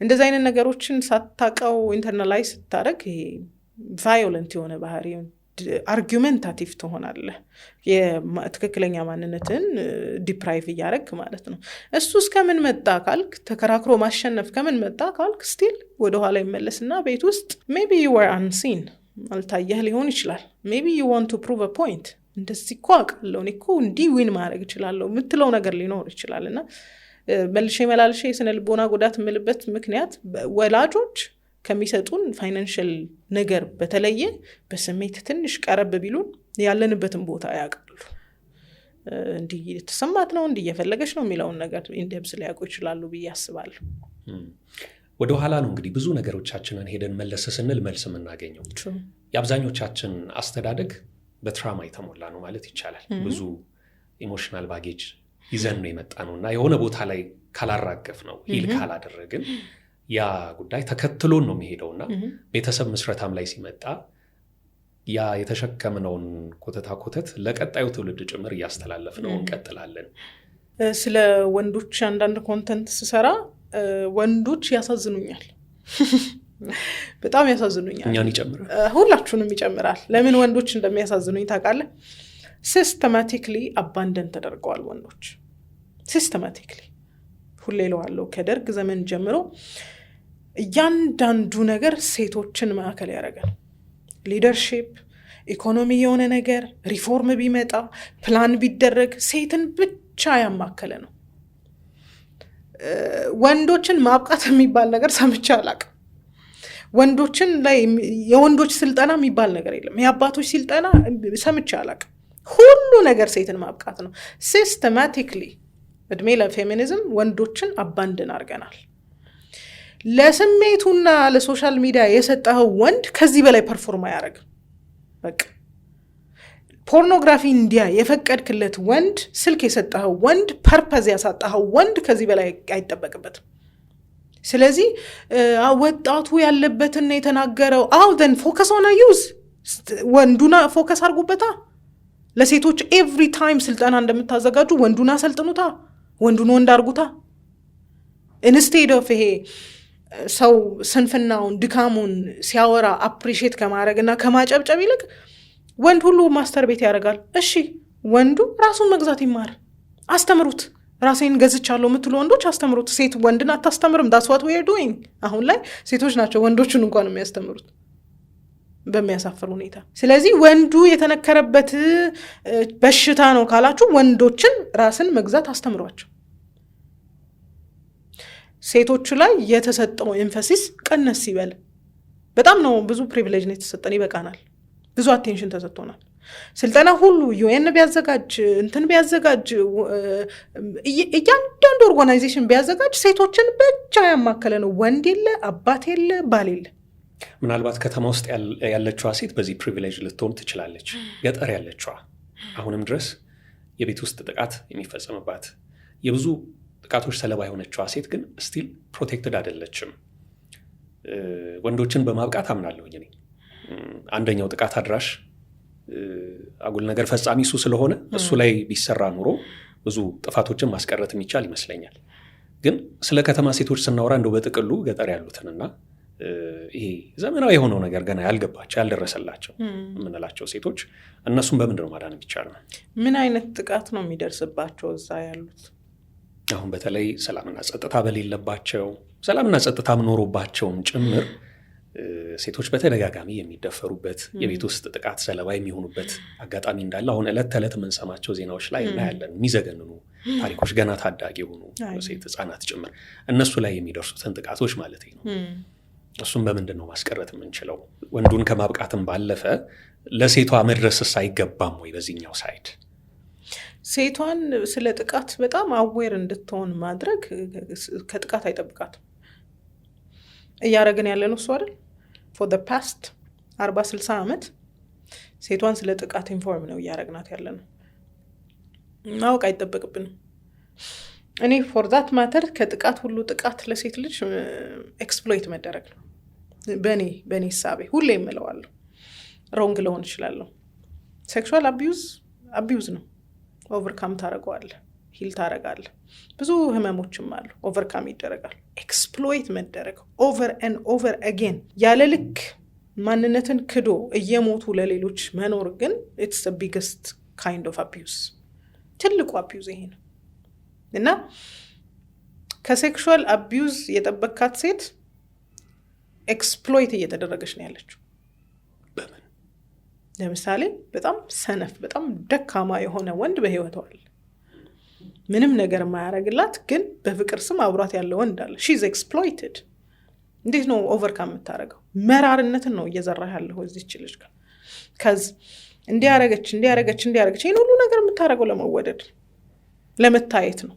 እንደዚህ አይነት ነገሮችን ሳታቀው ኢንተርናላይዝ ስታረግ ይሄ ቫዮለንት የሆነ ባህሪ አርጊመንታቲቭ ትሆናለህ። የትክክለኛ ማንነትን ዲፕራይቭ እያደረግ ማለት ነው። እሱ እስከምን መጣ ካልክ፣ ተከራክሮ ማሸነፍ ከምን መጣ ካልክ ስቲል ወደኋላ ይመለስና ቤት ውስጥ ሜቢ ዩ ወር አንሲን አልታየህ ሊሆን ይችላል። ሜቢ ዩ ዋንት ቱ ፕሩቭ አ ፖይንት እንደዚህ እኮ አውቃለሁ እኔ እኮ እንዲህ ዊን ማድረግ እችላለሁ የምትለው ነገር ሊኖር ይችላል። እና መላልሼ የስነ ልቦና ጉዳት የምልበት ምክንያት ወላጆች ከሚሰጡን ፋይናንሽል ነገር በተለየ በስሜት ትንሽ ቀረብ ቢሉን ያለንበትን ቦታ ያውቃሉ። እንዲህ የተሰማት ነው እንዲህ እየፈለገች ነው የሚለውን ነገር ኢንደብስ ሊያውቁ ይችላሉ ብዬ አስባለሁ። ወደ ኋላ ነው እንግዲህ ብዙ ነገሮቻችንን ሄደን መለስ ስንል መልስ የምናገኘው። የአብዛኞቻችን አስተዳደግ በትራማ የተሞላ ነው ማለት ይቻላል። ብዙ ኢሞሽናል ባጌጅ ይዘን ነው የመጣ ነው እና የሆነ ቦታ ላይ ካላራገፍ ነው ሂል ካላደረግን ያ ጉዳይ ተከትሎን ነው የሚሄደውና ቤተሰብ ምስረታም ላይ ሲመጣ ያ የተሸከምነውን ኮተት ለቀጣዩ ትውልድ ጭምር እያስተላለፍ ነው እንቀጥላለን። ስለ ወንዶች አንዳንድ ኮንተንት ስሰራ ወንዶች ያሳዝኑኛል፣ በጣም ያሳዝኑኛል። እኛን ይጨምራል፣ ሁላችሁንም ይጨምራል። ለምን ወንዶች እንደሚያሳዝኑኝ ታውቃለህ? ሲስተማቲክሊ አባንደን ተደርገዋል ወንዶች። ሲስተማቲክሊ ሁሌ እለዋለሁ፣ ከደርግ ዘመን ጀምሮ እያንዳንዱ ነገር ሴቶችን ማዕከል ያደረጋል። ሊደርሺፕ፣ ኢኮኖሚ የሆነ ነገር ሪፎርም ቢመጣ ፕላን ቢደረግ ሴትን ብቻ ያማከለ ነው። ወንዶችን ማብቃት የሚባል ነገር ሰምቼ አላቅም። ወንዶችን ላይ የወንዶች ስልጠና የሚባል ነገር የለም። የአባቶች ስልጠና ሰምቼ አላቅም። ሁሉ ነገር ሴትን ማብቃት ነው። ሲስተማቲክሊ እድሜ ለፌሚኒዝም ወንዶችን አባንድን አድርገናል። ለስሜቱና ለሶሻል ሚዲያ የሰጠኸው ወንድ ከዚህ በላይ ፐርፎርም አያደርግም። በቃ ፖርኖግራፊ እንዲያ የፈቀድክለት ወንድ፣ ስልክ የሰጠኸው ወንድ፣ ፐርፐዝ ያሳጣኸው ወንድ ከዚህ በላይ አይጠበቅበትም። ስለዚህ ወጣቱ ያለበትን የተናገረው then focus on a use ወንዱና ፎከስ አድርጉበታ። ለሴቶች ኤቭሪ ታይም ስልጠና እንደምታዘጋጁ ወንዱና ሰልጥኑታ፣ ወንዱን ወንድ አድርጉታ። ኢንስቴድ ኦፍ ይሄ ሰው ስንፍናውን ድካሙን ሲያወራ አፕሪሼት ከማድረግና ከማጨብጨብ ይልቅ ወንድ ሁሉ ማስተር ቤት ያደርጋል። እሺ ወንዱ ራሱን መግዛት ይማር፣ አስተምሩት። ራሴን ገዝቻለሁ የምትሉ ወንዶች አስተምሩት። ሴት ወንድን አታስተምርም። that's what we are doing። አሁን ላይ ሴቶች ናቸው ወንዶቹን እንኳን የሚያስተምሩት በሚያሳፍር ሁኔታ። ስለዚህ ወንዱ የተነከረበት በሽታ ነው ካላችሁ ወንዶችን ራስን መግዛት አስተምሯቸው። ሴቶቹ ላይ የተሰጠው ኤምፋሲስ ቀነስ ይበል። በጣም ነው ብዙ ፕሪቪሌጅ ነው የተሰጠን፣ ይበቃናል። ብዙ አቴንሽን ተሰጥቶናል። ስልጠና ሁሉ ዩኤን ቢያዘጋጅ እንትን ቢያዘጋጅ እያንዳንዱ ኦርጋናይዜሽን ቢያዘጋጅ ሴቶችን ብቻ ያማከለ ነው። ወንድ የለ፣ አባት የለ፣ ባል የለ። ምናልባት ከተማ ውስጥ ያለችዋ ሴት በዚህ ፕሪቪሌጅ ልትሆን ትችላለች። ገጠር ያለችዋ አሁንም ድረስ የቤት ውስጥ ጥቃት የሚፈጸምባት የብዙ ጥቃቶች ሰለባ የሆነችዋ ሴት ግን ስቲል ፕሮቴክትድ አይደለችም። ወንዶችን በማብቃት አምናለሁኝ እኔ። አንደኛው ጥቃት አድራሽ አጉል ነገር ፈጻሚ እሱ ስለሆነ እሱ ላይ ቢሰራ ኑሮ ብዙ ጥፋቶችን ማስቀረት የሚቻል ይመስለኛል። ግን ስለ ከተማ ሴቶች ስናወራ እንደው በጥቅሉ ገጠር ያሉትንና ይሄ ዘመናዊ የሆነው ነገር ገና ያልገባቸው ያልደረሰላቸው የምንላቸው ሴቶች እነሱም በምንድነው ማዳን የሚቻለው? ምን አይነት ጥቃት ነው የሚደርስባቸው እዛ ያሉት? አሁን በተለይ ሰላምና ጸጥታ በሌለባቸው ሰላምና ጸጥታ ኖሮባቸውም ጭምር ሴቶች በተደጋጋሚ የሚደፈሩበት የቤት ውስጥ ጥቃት ሰለባ የሚሆኑበት አጋጣሚ እንዳለ አሁን ዕለት ተዕለት የምንሰማቸው ዜናዎች ላይ እናያለን። የሚዘገንኑ ታሪኮች፣ ገና ታዳጊ የሆኑ ሴት ህጻናት ጭምር እነሱ ላይ የሚደርሱትን ጥቃቶች ማለት ነው። እሱም በምንድን ነው ማስቀረት የምንችለው? ወንዱን ከማብቃትም ባለፈ ለሴቷ መድረስስ አይገባም ወይ? በዚህኛው ሳይድ ሴቷን ስለ ጥቃት በጣም አዌር እንድትሆን ማድረግ ከጥቃት አይጠብቃትም። እያረግን ያለነው እሱ አይደል? for the past 40-60 ዓመት ሴቷን ስለ ጥቃት ኢንፎርም ነው እያረግናት ያለነው። ማወቅ አይጠበቅብንም። እኔ for that matter ከጥቃት ሁሉ ጥቃት ለሴት ልጅ ኤክስፕሎይት መደረግ ነው። በኔ ሂሳቤ ሁሌ እምለዋለሁ። ሮንግ ልሆን እችላለሁ። ሴክሹዋል አቢዩዝ ነው። ኦቨርካም ታረጋዋለህ፣ ሂል ታረጋለህ። ብዙ ህመሞችም አሉ፣ ኦቨርካም ይደረጋል። ኤክስፕሎይት መደረግ ኦቨር ኤንድ ኦቨር አጌን ያለ ልክ ማንነትን ክዶ እየሞቱ ለሌሎች መኖር ግን ኢትስ ዘ ቢግስት ካይንድ ኦፍ አቢዩዝ። ትልቁ አቢዩዝ ይሄ ነው። እና ከሴክሹዋል አቢዩዝ የጠበካት ሴት ኤክስፕሎይት እየተደረገች ነው ያለችው። በምን? ለምሳሌ በጣም ሰነፍ በጣም ደካማ የሆነ ወንድ በህይወቷ አለ፣ ምንም ነገር ማያረግላት ግን በፍቅር ስም አብሯት ያለ ወንድ አለ። ሺዝ ኤክስፕሎይትድ። እንዴት ነው ኦቨርካም የምታረገው? መራርነትን ነው እየዘራ ያለው እዚች ልጅ ጋር። ከዚ እንዲያረገች ይህን ሁሉ ነገር የምታረገው ለመወደድ ለመታየት ነው፣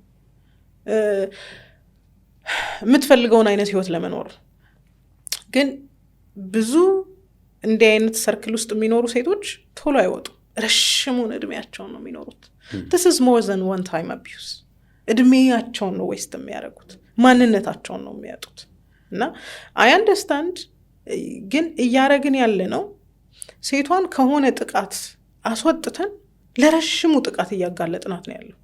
የምትፈልገውን አይነት ህይወት ለመኖር። ግን ብዙ እንዲህ አይነት ሰርክል ውስጥ የሚኖሩ ሴቶች ቶሎ አይወጡ፣ ረሽሙን እድሜያቸውን ነው የሚኖሩት። this is more than one time abuse። እድሜያቸውን ነው ዌስት የሚያደርጉት፣ ማንነታቸውን ነው የሚያጡት። እና አይ አንደርስታንድ። ግን እያረግን ያለ ነው ሴቷን ከሆነ ጥቃት አስወጥተን ለረሽሙ ጥቃት እያጋለጥናት ነው ያለው።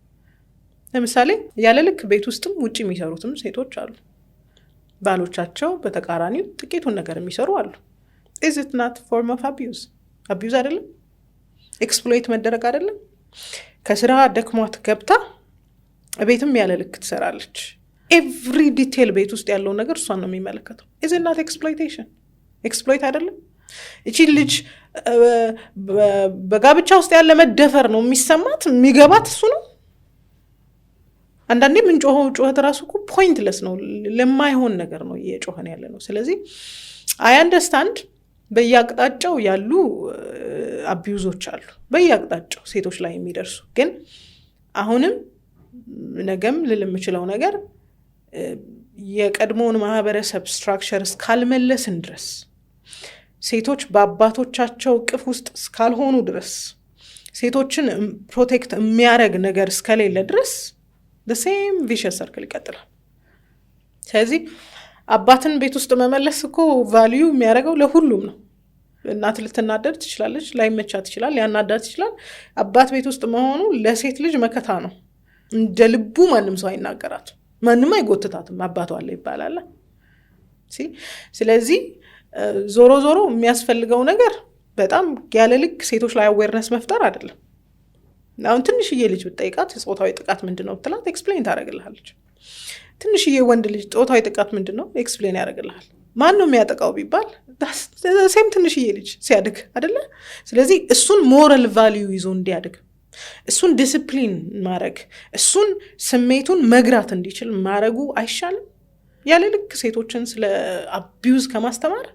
ለምሳሌ ያለ ልክ ቤት ውስጥም ውጭ የሚሰሩትም ሴቶች አሉ። ባሎቻቸው በተቃራኒው ጥቂቱን ነገር የሚሰሩ አሉ። is it not form of abuse? abuse አይደለም? ኤክስፕሎይት መደረግ አይደለም? ከስራ ደክሟት ገብታ ቤትም ያለ ልክ ትሰራለች። ኤቭሪ ዲቴል ቤት ውስጥ ያለውን ነገር እሷን ነው የሚመለከተው። is it not exploitation? ኤክስፕሎይት አይደለም? እቺ ልጅ በጋብቻ ውስጥ ያለ መደፈር ነው የሚሰማት፣ የሚገባት እሱ ነው። አንዳንዴ ምን ጮኸት ራሱ እኮ ፖይንትለስ ነው፣ ለማይሆን ነገር ነው እየጮኸን ያለ ነው። ስለዚህ አይ አንደርስታንድ። በየአቅጣጫው ያሉ አቢዩዞች አሉ፣ በየአቅጣጫው ሴቶች ላይ የሚደርሱ። ግን አሁንም ነገም ልል የምችለው ነገር የቀድሞውን ማህበረሰብ ስትራክቸር እስካልመለስን ድረስ፣ ሴቶች በአባቶቻቸው እቅፍ ውስጥ እስካልሆኑ ድረስ፣ ሴቶችን ፕሮቴክት የሚያደርግ ነገር እስከሌለ ድረስ the same vicious circle ይቀጥላል። ስለዚህ አባትን ቤት ውስጥ መመለስ እኮ ቫልዩ የሚያደርገው ለሁሉም ነው። እናት ልትናደድ ትችላለች፣ ላይመቻት ይችላል፣ ያናዳት ይችላል። አባት ቤት ውስጥ መሆኑ ለሴት ልጅ መከታ ነው። እንደ ልቡ ማንም ሰው አይናገራትም፣ ማንም አይጎትታትም። አባቷ አለ ይባላል። ስለዚህ ዞሮ ዞሮ የሚያስፈልገው ነገር በጣም ያለ ልክ ሴቶች ላይ አዌርነስ መፍጠር አይደለም። አሁን ትንሽዬ ልጅ ብትጠይቃት ጾታዊ ጥቃት ምንድነው ብትላት ኤክስፕሌን ታደርግልሃለች። ትንሽዬ ወንድ ልጅ ጾታዊ ጥቃት ምንድነው ኤክስፕሌን ያደርግልሃል። ማን ነው የሚያጠቃው ቢባል ሴም ትንሽዬ ልጅ ሲያድግ አይደለ? ስለዚህ እሱን ሞራል ቫልዩ ይዞ እንዲያድግ፣ እሱን ዲስፕሊን ማድረግ፣ እሱን ስሜቱን መግራት እንዲችል ማድረጉ አይሻልም? ያለ ልክ ሴቶችን ስለ አቢዩዝ ከማስተማር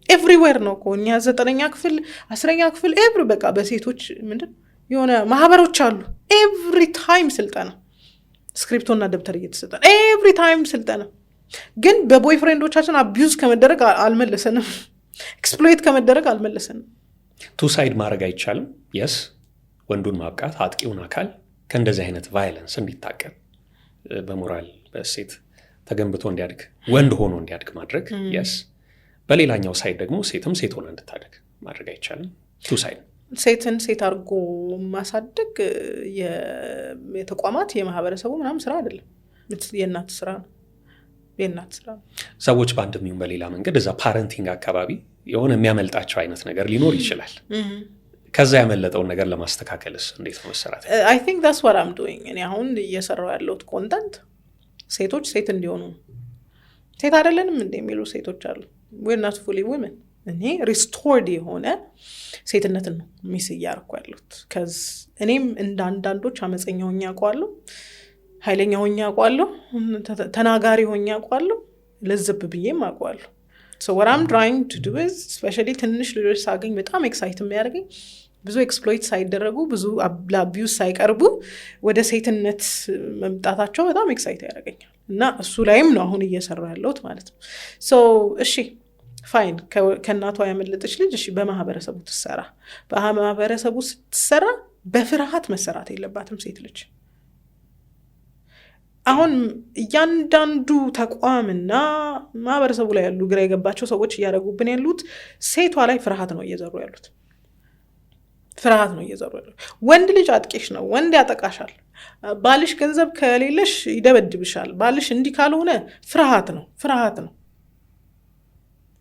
ኤቭሪዌር ነው እኮ እኛ 9ኛ ክፍል 10ኛ ክፍል ኤቭሪ በቃ በሴቶች ምንድን የሆነ ማህበሮች አሉ። ኤቭሪ ታይም ስልጠና፣ ስክሪፕቶና ደብተር እየተሰጠ ኤቭሪ ታይም ስልጠና። ግን በቦይፍሬንዶቻችን አቢዩዝ ከመደረግ አልመለሰንም፣ ኤክስፕሎይት ከመደረግ አልመለሰንም። ቱ ሳይድ ማድረግ አይቻልም። የስ ወንዱን ማብቃት፣ አጥቂውን አካል ከእንደዚህ አይነት ቫይለንስ እንዲታቀብ በሞራል በሴት ተገንብቶ እንዲያድግ ወንድ ሆኖ እንዲያድግ ማድረግ የስ። በሌላኛው ሳይድ ደግሞ ሴትም ሴት ሆና እንድታድግ ማድረግ አይቻልም። ቱ ሳይድ ሴትን ሴት አድርጎ ማሳደግ የተቋማት የማህበረሰቡ ምናምን ስራ አይደለም፣ የእናት ስራ ነው። የእናት ስራ ነው። ሰዎች በአንድም ይሁን በሌላ መንገድ እዛ ፓረንቲንግ አካባቢ የሆነ የሚያመልጣቸው አይነት ነገር ሊኖር ይችላል። ከዛ ያመለጠውን ነገር ለማስተካከልስ እንዴት ነው መሰራት? I think that's what I'm doing። እኔ አሁን እየሰራው ያለሁት ኮንተንት ሴቶች ሴት እንዲሆኑ፣ ሴት አይደለንም እንደ የሚሉ ሴቶች አሉ። we're not fully women። እኔ ሪስቶርድ የሆነ ሴትነትን ነው ሚስ እያደረኩ ያለሁት። ከዚ እኔም እንደ አንዳንዶች አመፀኛ ሆኜ አውቀዋለሁ፣ ኃይለኛ ሆኜ አውቀዋለሁ፣ ተናጋሪ ሆኜ አውቀዋለሁ፣ ለዝብ ብዬም አውቀዋለሁ። so what I'm trying to do is especially ትንሽ ልጆች ሳገኝ በጣም ኤክሳይት የሚያደርገኝ ብዙ ኤክስፕሎይት ሳይደረጉ ብዙ ለአቢዩዝ ሳይቀርቡ ወደ ሴትነት መምጣታቸው በጣም ኤክሳይት ያደርገኛል። እና እሱ ላይም ነው አሁን እየሰራ ያለሁት ማለት ነው። ሶ እሺ ፋይን፣ ከእናቷ ያመለጠች ልጅ እሺ በማህበረሰቡ ትሰራ። በማህበረሰቡ ስትሰራ በፍርሃት መሰራት የለባትም ሴት ልጅ። አሁን እያንዳንዱ ተቋምና ማህበረሰቡ ላይ ያሉ ግራ የገባቸው ሰዎች እያደረጉብን ያሉት ሴቷ ላይ ፍርሃት ነው እየዘሩ ያሉት። ፍርሃት ነው እየዘሩ ያሉት። ወንድ ልጅ አጥቂሽ ነው፣ ወንድ ያጠቃሻል፣ ባልሽ ገንዘብ ከሌለሽ ይደበድብሻል፣ ባልሽ እንዲህ ካልሆነ ፍርሃት ነው። ፍርሃት ነው፣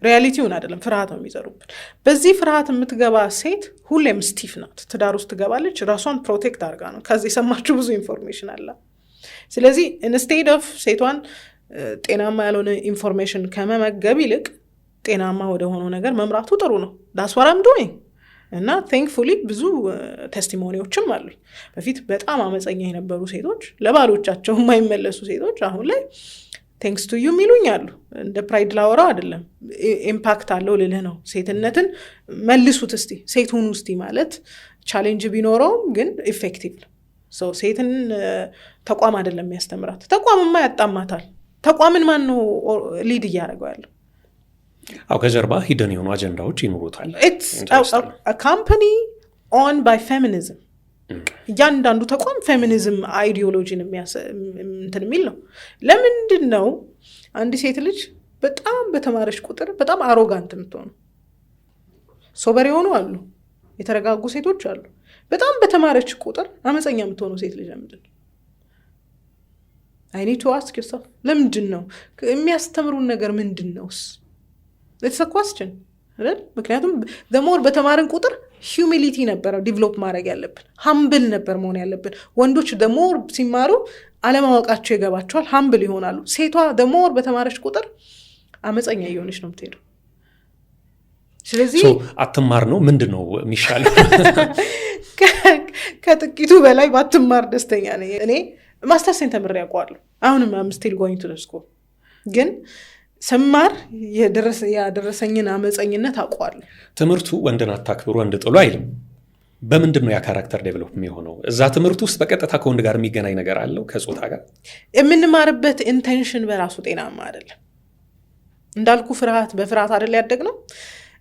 ሪያሊቲውን አይደለም። ፍርሃት ነው የሚዘሩብን። በዚህ ፍርሃት የምትገባ ሴት ሁሌም ስቲፍ ናት። ትዳር ውስጥ ትገባለች፣ ራሷን ፕሮቴክት አድርጋ ነው። ከዚህ የሰማችሁ ብዙ ኢንፎርሜሽን አለ። ስለዚህ ኢንስቴድ ኦፍ ሴቷን ጤናማ ያልሆነ ኢንፎርሜሽን ከመመገብ ይልቅ ጤናማ ወደ ሆነው ነገር መምራቱ ጥሩ ነው። ዳስ ዋት አም ዱይንግ። እና ቴንክፉሊ ብዙ ቴስቲሞኒዎችም አሉኝ። በፊት በጣም አመፀኛ የነበሩ ሴቶች፣ ለባሎቻቸው የማይመለሱ ሴቶች አሁን ላይ ቴንክስ ቱ ዩ የሚሉኝ አሉ። እንደ ፕራይድ ላወራው አይደለም፣ ኢምፓክት አለው ልልህ ነው። ሴትነትን መልሱት እስቲ፣ ሴት ሁኑ እስቲ ማለት ቻሌንጅ ቢኖረውም ግን ኢፌክቲቭ ነው። ሴትን ተቋም አይደለም የሚያስተምራት። ተቋምማ ያጣማታል። ተቋምን ማን ነው ሊድ እያደረገው ያለው? ከጀርባ ሂደን የሆኑ አጀንዳዎች ይኖሩታል። ካምፓኒ ኦን ባይ ፌሚኒዝም። እያንዳንዱ ተቋም ፌሚኒዝም አይዲዮሎጂን እንትን የሚል ነው። ለምንድን ነው አንድ ሴት ልጅ በጣም በተማረች ቁጥር በጣም አሮጋንት የምትሆኑ? ሶበር የሆኑ አሉ፣ የተረጋጉ ሴቶች አሉ። በጣም በተማረች ቁጥር አመፀኛ የምትሆነው ሴት ልጅ ለምንድን ነው? I need to ask yourself። ለምንድን ነው የሚያስተምሩን ነገር ምንድን ነውስ? It's a question አይደል? ምክንያቱም the በተማርን ቁጥር ሂዩሚሊቲ ነበር ዲቨሎፕ ማድረግ ያለብን፣ ሀምብል ነበር መሆን ያለብን። ወንዶች the more ሲማሩ አለማወቃቸው ይገባቸዋል፣ ሀምብል ይሆናሉ። ሴቷ the more በተማረች ቁጥር አመፀኛ እየሆነች ነው የምትሄደው። ስለዚህ አትማር ነው ምንድን ነው የሚሻለው? ከጥቂቱ በላይ ባትማር ደስተኛ ነኝ። እኔ ማስተርሴን ተምሬ ያውቀዋለሁ። አሁንም I'm still going to the school። ግን ስማር ያደረሰኝን አመፀኝነት አውቀዋለሁ። ትምህርቱ ወንድን አታክብሩ ወንድ ጥሉ አይልም። በምንድን ነው ያ ካራክተር ዴቨሎፕ የሚሆነው? እዛ ትምህርት ውስጥ በቀጥታ ከወንድ ጋር የሚገናኝ ነገር አለው? ከጾታ ጋር የምንማርበት ኢንቴንሽን በራሱ ጤናማ አይደለም። እንዳልኩ ፍርሃት በፍርሃት አይደል ያደግነው።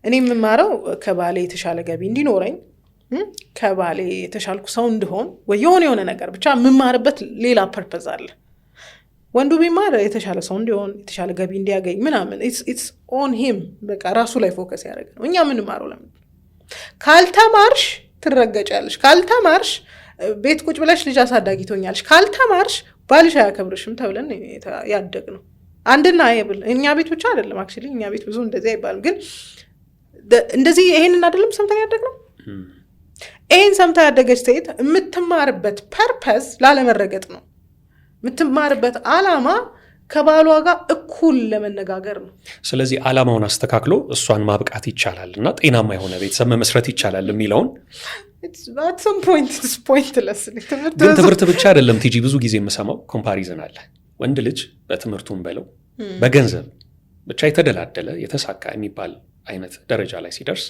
እኔ የምማረው ከባሌ የተሻለ ገቢ እንዲኖረኝ፣ ከባሌ የተሻልኩ ሰው እንድሆን፣ ወይ የሆነ ነገር ብቻ የምማርበት ሌላ ፐርፐዝ አለ። ወንዱ ቢማር የተሻለ ሰው እንዲሆን፣ የተሻለ ገቢ እንዲያገኝ ምናምን፣ ኢትስ ኦን ሂም፣ በቃ ራሱ ላይ ፎከስ ያደረገ ነው። እኛ የምንማረው ለምን? ካልተማርሽ ትረገጫለሽ፣ ካልተማርሽ ቤት ቁጭ ብለሽ ልጅ አሳዳጊ ትሆኛለሽ፣ ካልተማርሽ ባልሽ አያከብርሽም ተብለን ያደግ ነው። አንድና አይብል እኛ ቤት ብቻ አይደለም አክቹሊ እኛ ቤት ብዙ እንደዚህ አይባልም ግን እንደዚህ ይሄንን አይደለም ሰምተን ያደግነው ይሄን ሰምታ ያደገች ሴት የምትማርበት ፐርፐዝ ላለመረገጥ ነው የምትማርበት አላማ ከባሏ ጋር እኩል ለመነጋገር ነው ስለዚህ አላማውን አስተካክሎ እሷን ማብቃት ይቻላል እና ጤናማ የሆነ ቤተሰብ መመስረት ይቻላል የሚለውን at some point it's pointless ግን ትምህርት ብቻ አይደለም ቲጂ ብዙ ጊዜ የምሰማው ኮምፓሪዝን አለ ወንድ ልጅ በትምህርቱም በለው በገንዘብ ብቻ የተደላደለ የተሳካ የሚባል አይነት ደረጃ ላይ ሲደርስ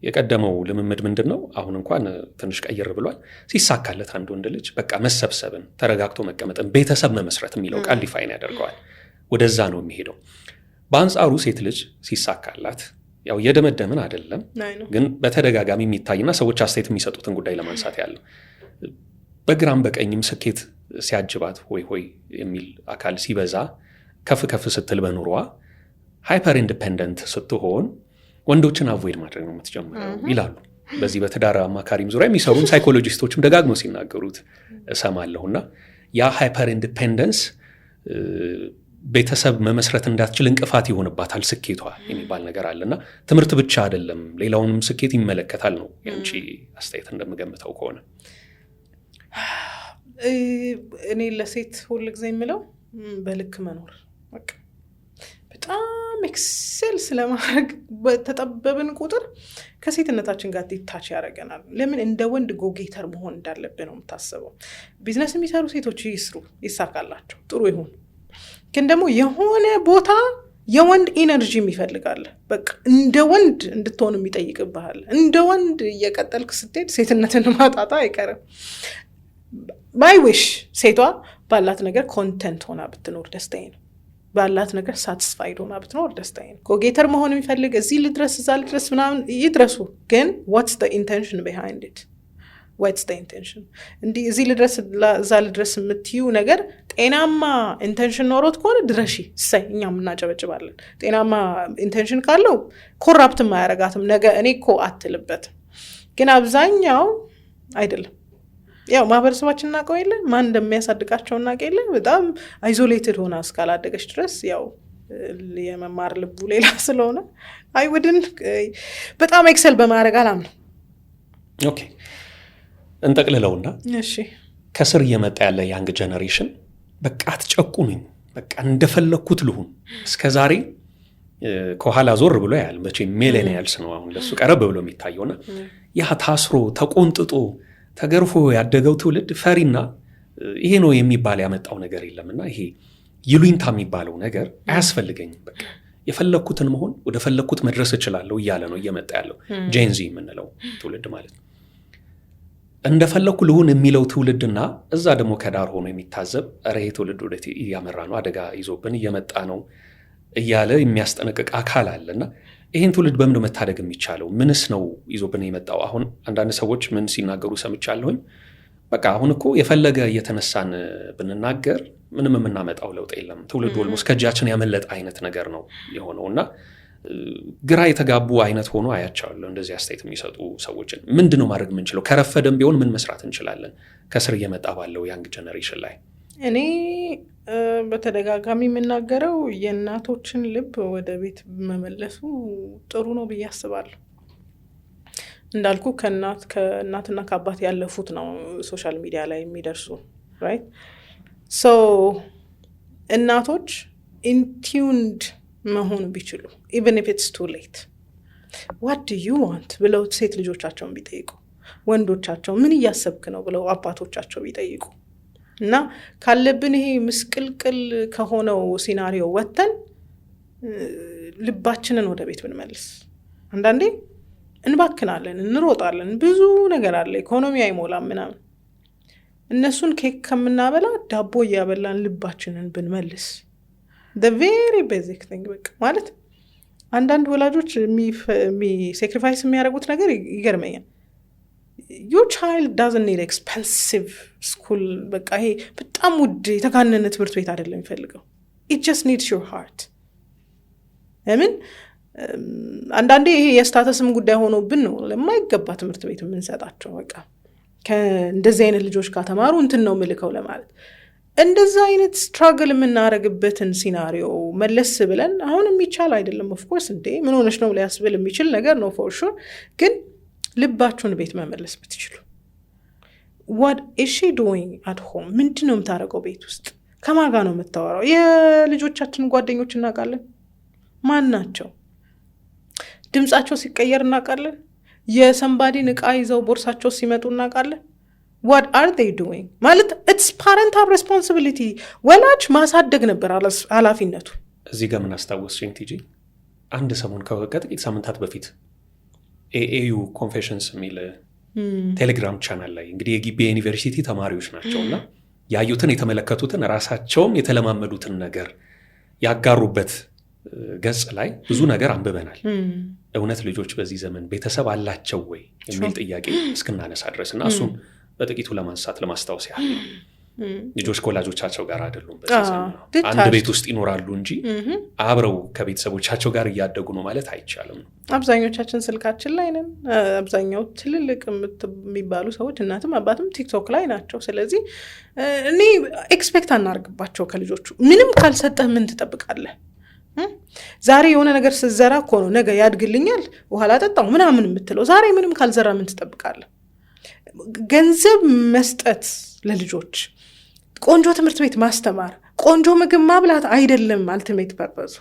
የቀደመው ልምምድ ምንድነው አሁን እንኳን ትንሽ ቀይር ብሏል ሲሳካለት አንድ ወንድ ልጅ በቃ መሰብሰብን ተረጋግቶ መቀመጥን ቤተሰብ መመስረት የሚለው ቃል ዲፋይን ያደርገዋል ወደዛ ነው የሚሄደው በአንጻሩ ሴት ልጅ ሲሳካላት ያው የደመደምን አይደለም ግን በተደጋጋሚ የሚታይና ሰዎች አስተያየት የሚሰጡትን ጉዳይ ለማንሳት ያለው በግራም በቀኝም ስኬት ሲያጅባት ሆይ የሚል አካል ሲበዛ ከፍ ከፍ ስትል በኑሯ ሃይፐር ኢንዲፔንደንት ስትሆን ወንዶችን አቮይድ ማድረግ ነው የምትጀምረው ይላሉ በዚህ በትዳር አማካሪም ዙሪያ የሚሰሩም ሳይኮሎጂስቶችም ደጋግመው ሲናገሩት እሰማለሁና ያ ሃይፐር ኢንዲፔንደንስ ቤተሰብ መመስረት እንዳትችል እንቅፋት ይሆንባታል ስኬቷ የሚባል ነገር አለና ትምህርት ብቻ አይደለም ሌላውንም ስኬት ይመለከታል ነው ያንቺ አስተያየት እንደምገምተው ከሆነ እኔ ለሴት ሁሉ ጊዜ የምለው በልክ መኖር በጣም ኤክሴል ስለማድረግ በተጠበብን ቁጥር ከሴትነታችን ጋር ዲታች ያደርገናል ለምን እንደ ወንድ ጎጌተር መሆን እንዳለብን ነው የምታስበው ቢዝነስ የሚሰሩ ሴቶች ይስሩ ይሳካላቸው ጥሩ ይሁን ግን ደግሞ የሆነ ቦታ የወንድ ኢነርጂ ይፈልጋል በቃ እንደ ወንድ እንድትሆን የሚጠይቅብሃል እንደ ወንድ እየቀጠልክ ስትሄድ ሴትነትን ማጣጣ አይቀርም ባይዊሽ ሴቷ ባላት ነገር ኮንተንት ሆና ብትኖር ደስታዬ ነው ባላት ነገር ሳቲስፋይድ ሆና ብትኖር ደስታዬ ነው ጎጌተር መሆን የሚፈልግ እዚህ ልድረስ እዛ ልድረስ ምናምን ይድረሱ ግን what's the intention behind it what's the intention እንዲህ እዚህ ልድረስ እዛ ልድረስ የምትዩ ነገር ጤናማ ኢንቴንሽን ኖሮት ከሆነ ድረሺ ሳይ እኛም እናጨበጭባለን ጤናማ ኢንቴንሽን ካለው ኮራፕት ማያረጋትም ነገ እኔ እኮ አትልበትም ግን አብዛኛው አይደለም ያው ማህበረሰባችን እናቀው የለ ማን እንደሚያሳድጋቸው እናቀው የለ በጣም አይዞሌትድ ሆና እስካላደገች ድረስ ያው የመማር ልቡ ሌላ ስለሆነ አይወድን በጣም ኤክሰል በማድረግ አላምነው ኦኬ እንጠቅልለውና እሺ ከስር እየመጣ ያለ ያንግ ጀነሬሽን በቃ አትጨቁኑኝ በቃ እንደፈለኩት ልሁን እስከዛሬ ከኋላ ዞር ብሎ ያያል መቼ ሚሌኒያልስ ነው አሁን ለሱ ቀረብ ብሎ የሚታየውና ያ ታስሮ ተቆንጥጦ ተገርፎ ያደገው ትውልድ ፈሪና ይሄ ነው የሚባል ያመጣው ነገር የለምና ይሄ ይሉኝታ የሚባለው ነገር አያስፈልገኝም በቃ የፈለኩትን መሆን ወደ ፈለኩት መድረስ እችላለሁ እያለ ነው እየመጣ ያለው ጄንዚ የምንለው ትውልድ ማለት ነው እንደፈለኩ ልሁን የሚለው ትውልድና እዛ ደግሞ ከዳር ሆኖ የሚታዘብ ይሄ ትውልድ ወደ እያመራ ነው አደጋ ይዞብን እየመጣ ነው እያለ የሚያስጠነቅቅ አካል አለና ይሄን ትውልድ በምን መታደግ የሚቻለው ምንስ ነው ይዞብን የመጣው አሁን አንዳንድ ሰዎች ምን ሲናገሩ ሰምቻለሁኝ በቃ አሁን እኮ የፈለገ እየተነሳን ብንናገር ምንም የምናመጣው ለውጥ የለም ትውልድ ኦልሞስት ከእጃችን ያመለጠ አይነት ነገር ነው የሆነውና ግራ የተጋቡ አይነት ሆኖ አያቻለሁ እንደዚህ አስተያየት የሚሰጡ ሰዎችን ምንድነው ማድረግ የምንችለው ከረፈደም ቢሆን ምን መስራት እንችላለን ከስር እየመጣ ባለው ያንግ ጀነሬሽን ላይ እኔ በተደጋጋሚ የምናገረው የእናቶችን ልብ ወደ ቤት መመለሱ ጥሩ ነው ብዬ አስባለሁ እንዳልኩ ከእናትና ከአባት ያለፉት ነው ሶሻል ሚዲያ ላይ የሚደርሱ right so እናቶች intuned መሆን ቢችሉ even if it's too late what do you want ብለው ሴት ልጆቻቸውን ቢጠይቁ ወንዶቻቸው ምን እያሰብክ ነው ብለው አባቶቻቸው ቢጠይቁ እና ካለብን ይሄ ምስቅልቅል ከሆነው ሲናሪዮ ወተን ልባችንን ወደ ቤት ብንመልስ አንዳንዴ እንባክናለን እንሮጣለን ብዙ ነገር አለ ኢኮኖሚ አይሞላም ምናምን እነሱን ኬክ ከምናበላ ዳቦ ያበላን ልባችንን ብንመልስ the very basic thing በቃ ማለት አንዳንድ ወላጆች ሳክሪፋይስ የሚያደርጉት ነገር ይገርመኛል your child doesn't need expensive school በቃ ይሄ በጣም ውድ የተጋነነ ትምህርት ቤት አይደለም የሚፈልገው it just needs your heart አሜን አንዳንዴ ይሄ የስታተስም ጉዳይ ሆኖብን ነው ለማይገባ ትምህርት ቤት የምንሰጣቸው በቃ ከእንደዚህ አይነት ልጆች ጋር ተማሩ እንትን ነው ምልከው ለማለት እንደዛ አይነት ስትራግል የምናደርግበትን ሲናሪዮ መለስ ብለን አሁን የሚቻል አይደለም ኦፍኮርስ እንዴ ምን ሆነች ነው ሊያስብል የሚችል ነገር ነው ፎር ሹር። ግን ልባችሁን ቤት መመለስ ብትችሉ what is she doing at home? ምንድን ነው የምታደርገው ቤት ውስጥ? ከማን ጋር ነው የምታወራው? የልጆቻችን ጓደኞች እናውቃለን? ማን ናቸው? ድምጻቸው ሲቀየር እናውቃለን? የሰንባዲን ዕቃ ይዘው ቦርሳቸው ሲመጡ እናውቃለን? what are they doing? ማለት it's parental responsibility። ወላጅ ማሳደግ ነበር ኃላፊነቱ። እዚህ ጋር ምን አስታወስሽኝ ቲጂ? አንድ ሰሞን ከጥቂት ሳምንታት በፊት ኤኤዩ ኮንፌሽንስ የሚል ቴሌግራም ቻናል ላይ እንግዲህ የጊቤ ዩኒቨርሲቲ ተማሪዎች ናቸውና ያዩትን የተመለከቱትን ራሳቸውም የተለማመዱትን ነገር ያጋሩበት ገጽ ላይ ብዙ ነገር አንብበናል። እውነት ልጆች በዚህ ዘመን ቤተሰብ አላቸው ወይ የሚል ጥያቄ እስክናነሳ ድረስ እና እሱን በጥቂቱ ለማስታወስ ያህል ልጆች ከወላጆቻቸው ጋር አይደሉም በዚህ ዘመን። አንድ ቤት ውስጥ ይኖራሉ እንጂ አብረው ከቤተሰቦቻቸው ጋር እያደጉ ነው ማለት አይቻልም። አብዛኞቻችን ስልካችን ላይ ነን። አብዛኛው ትልልቅ የሚባሉ ሰዎች እናትም አባትም ቲክቶክ ላይ ናቸው። ስለዚህ እኔ ኤክስፔክት አናርግባቸው ከልጆቹ። ምንም ካልሰጠህ ምን ትጠብቃለህ? ዛሬ የሆነ ነገር ስትዘራ እኮ ነው ነገ ያድግልኛል ውሃ ላጠጣው ምናምን የምትለው። ዛሬ ምንም ካልዘራ ምን ትጠብቃለህ? ገንዘብ መስጠት ለልጆች፣ ቆንጆ ትምህርት ቤት ማስተማር፣ ቆንጆ ምግብ ማብላት አይደለም አልቲሜት ፐርፐዙ።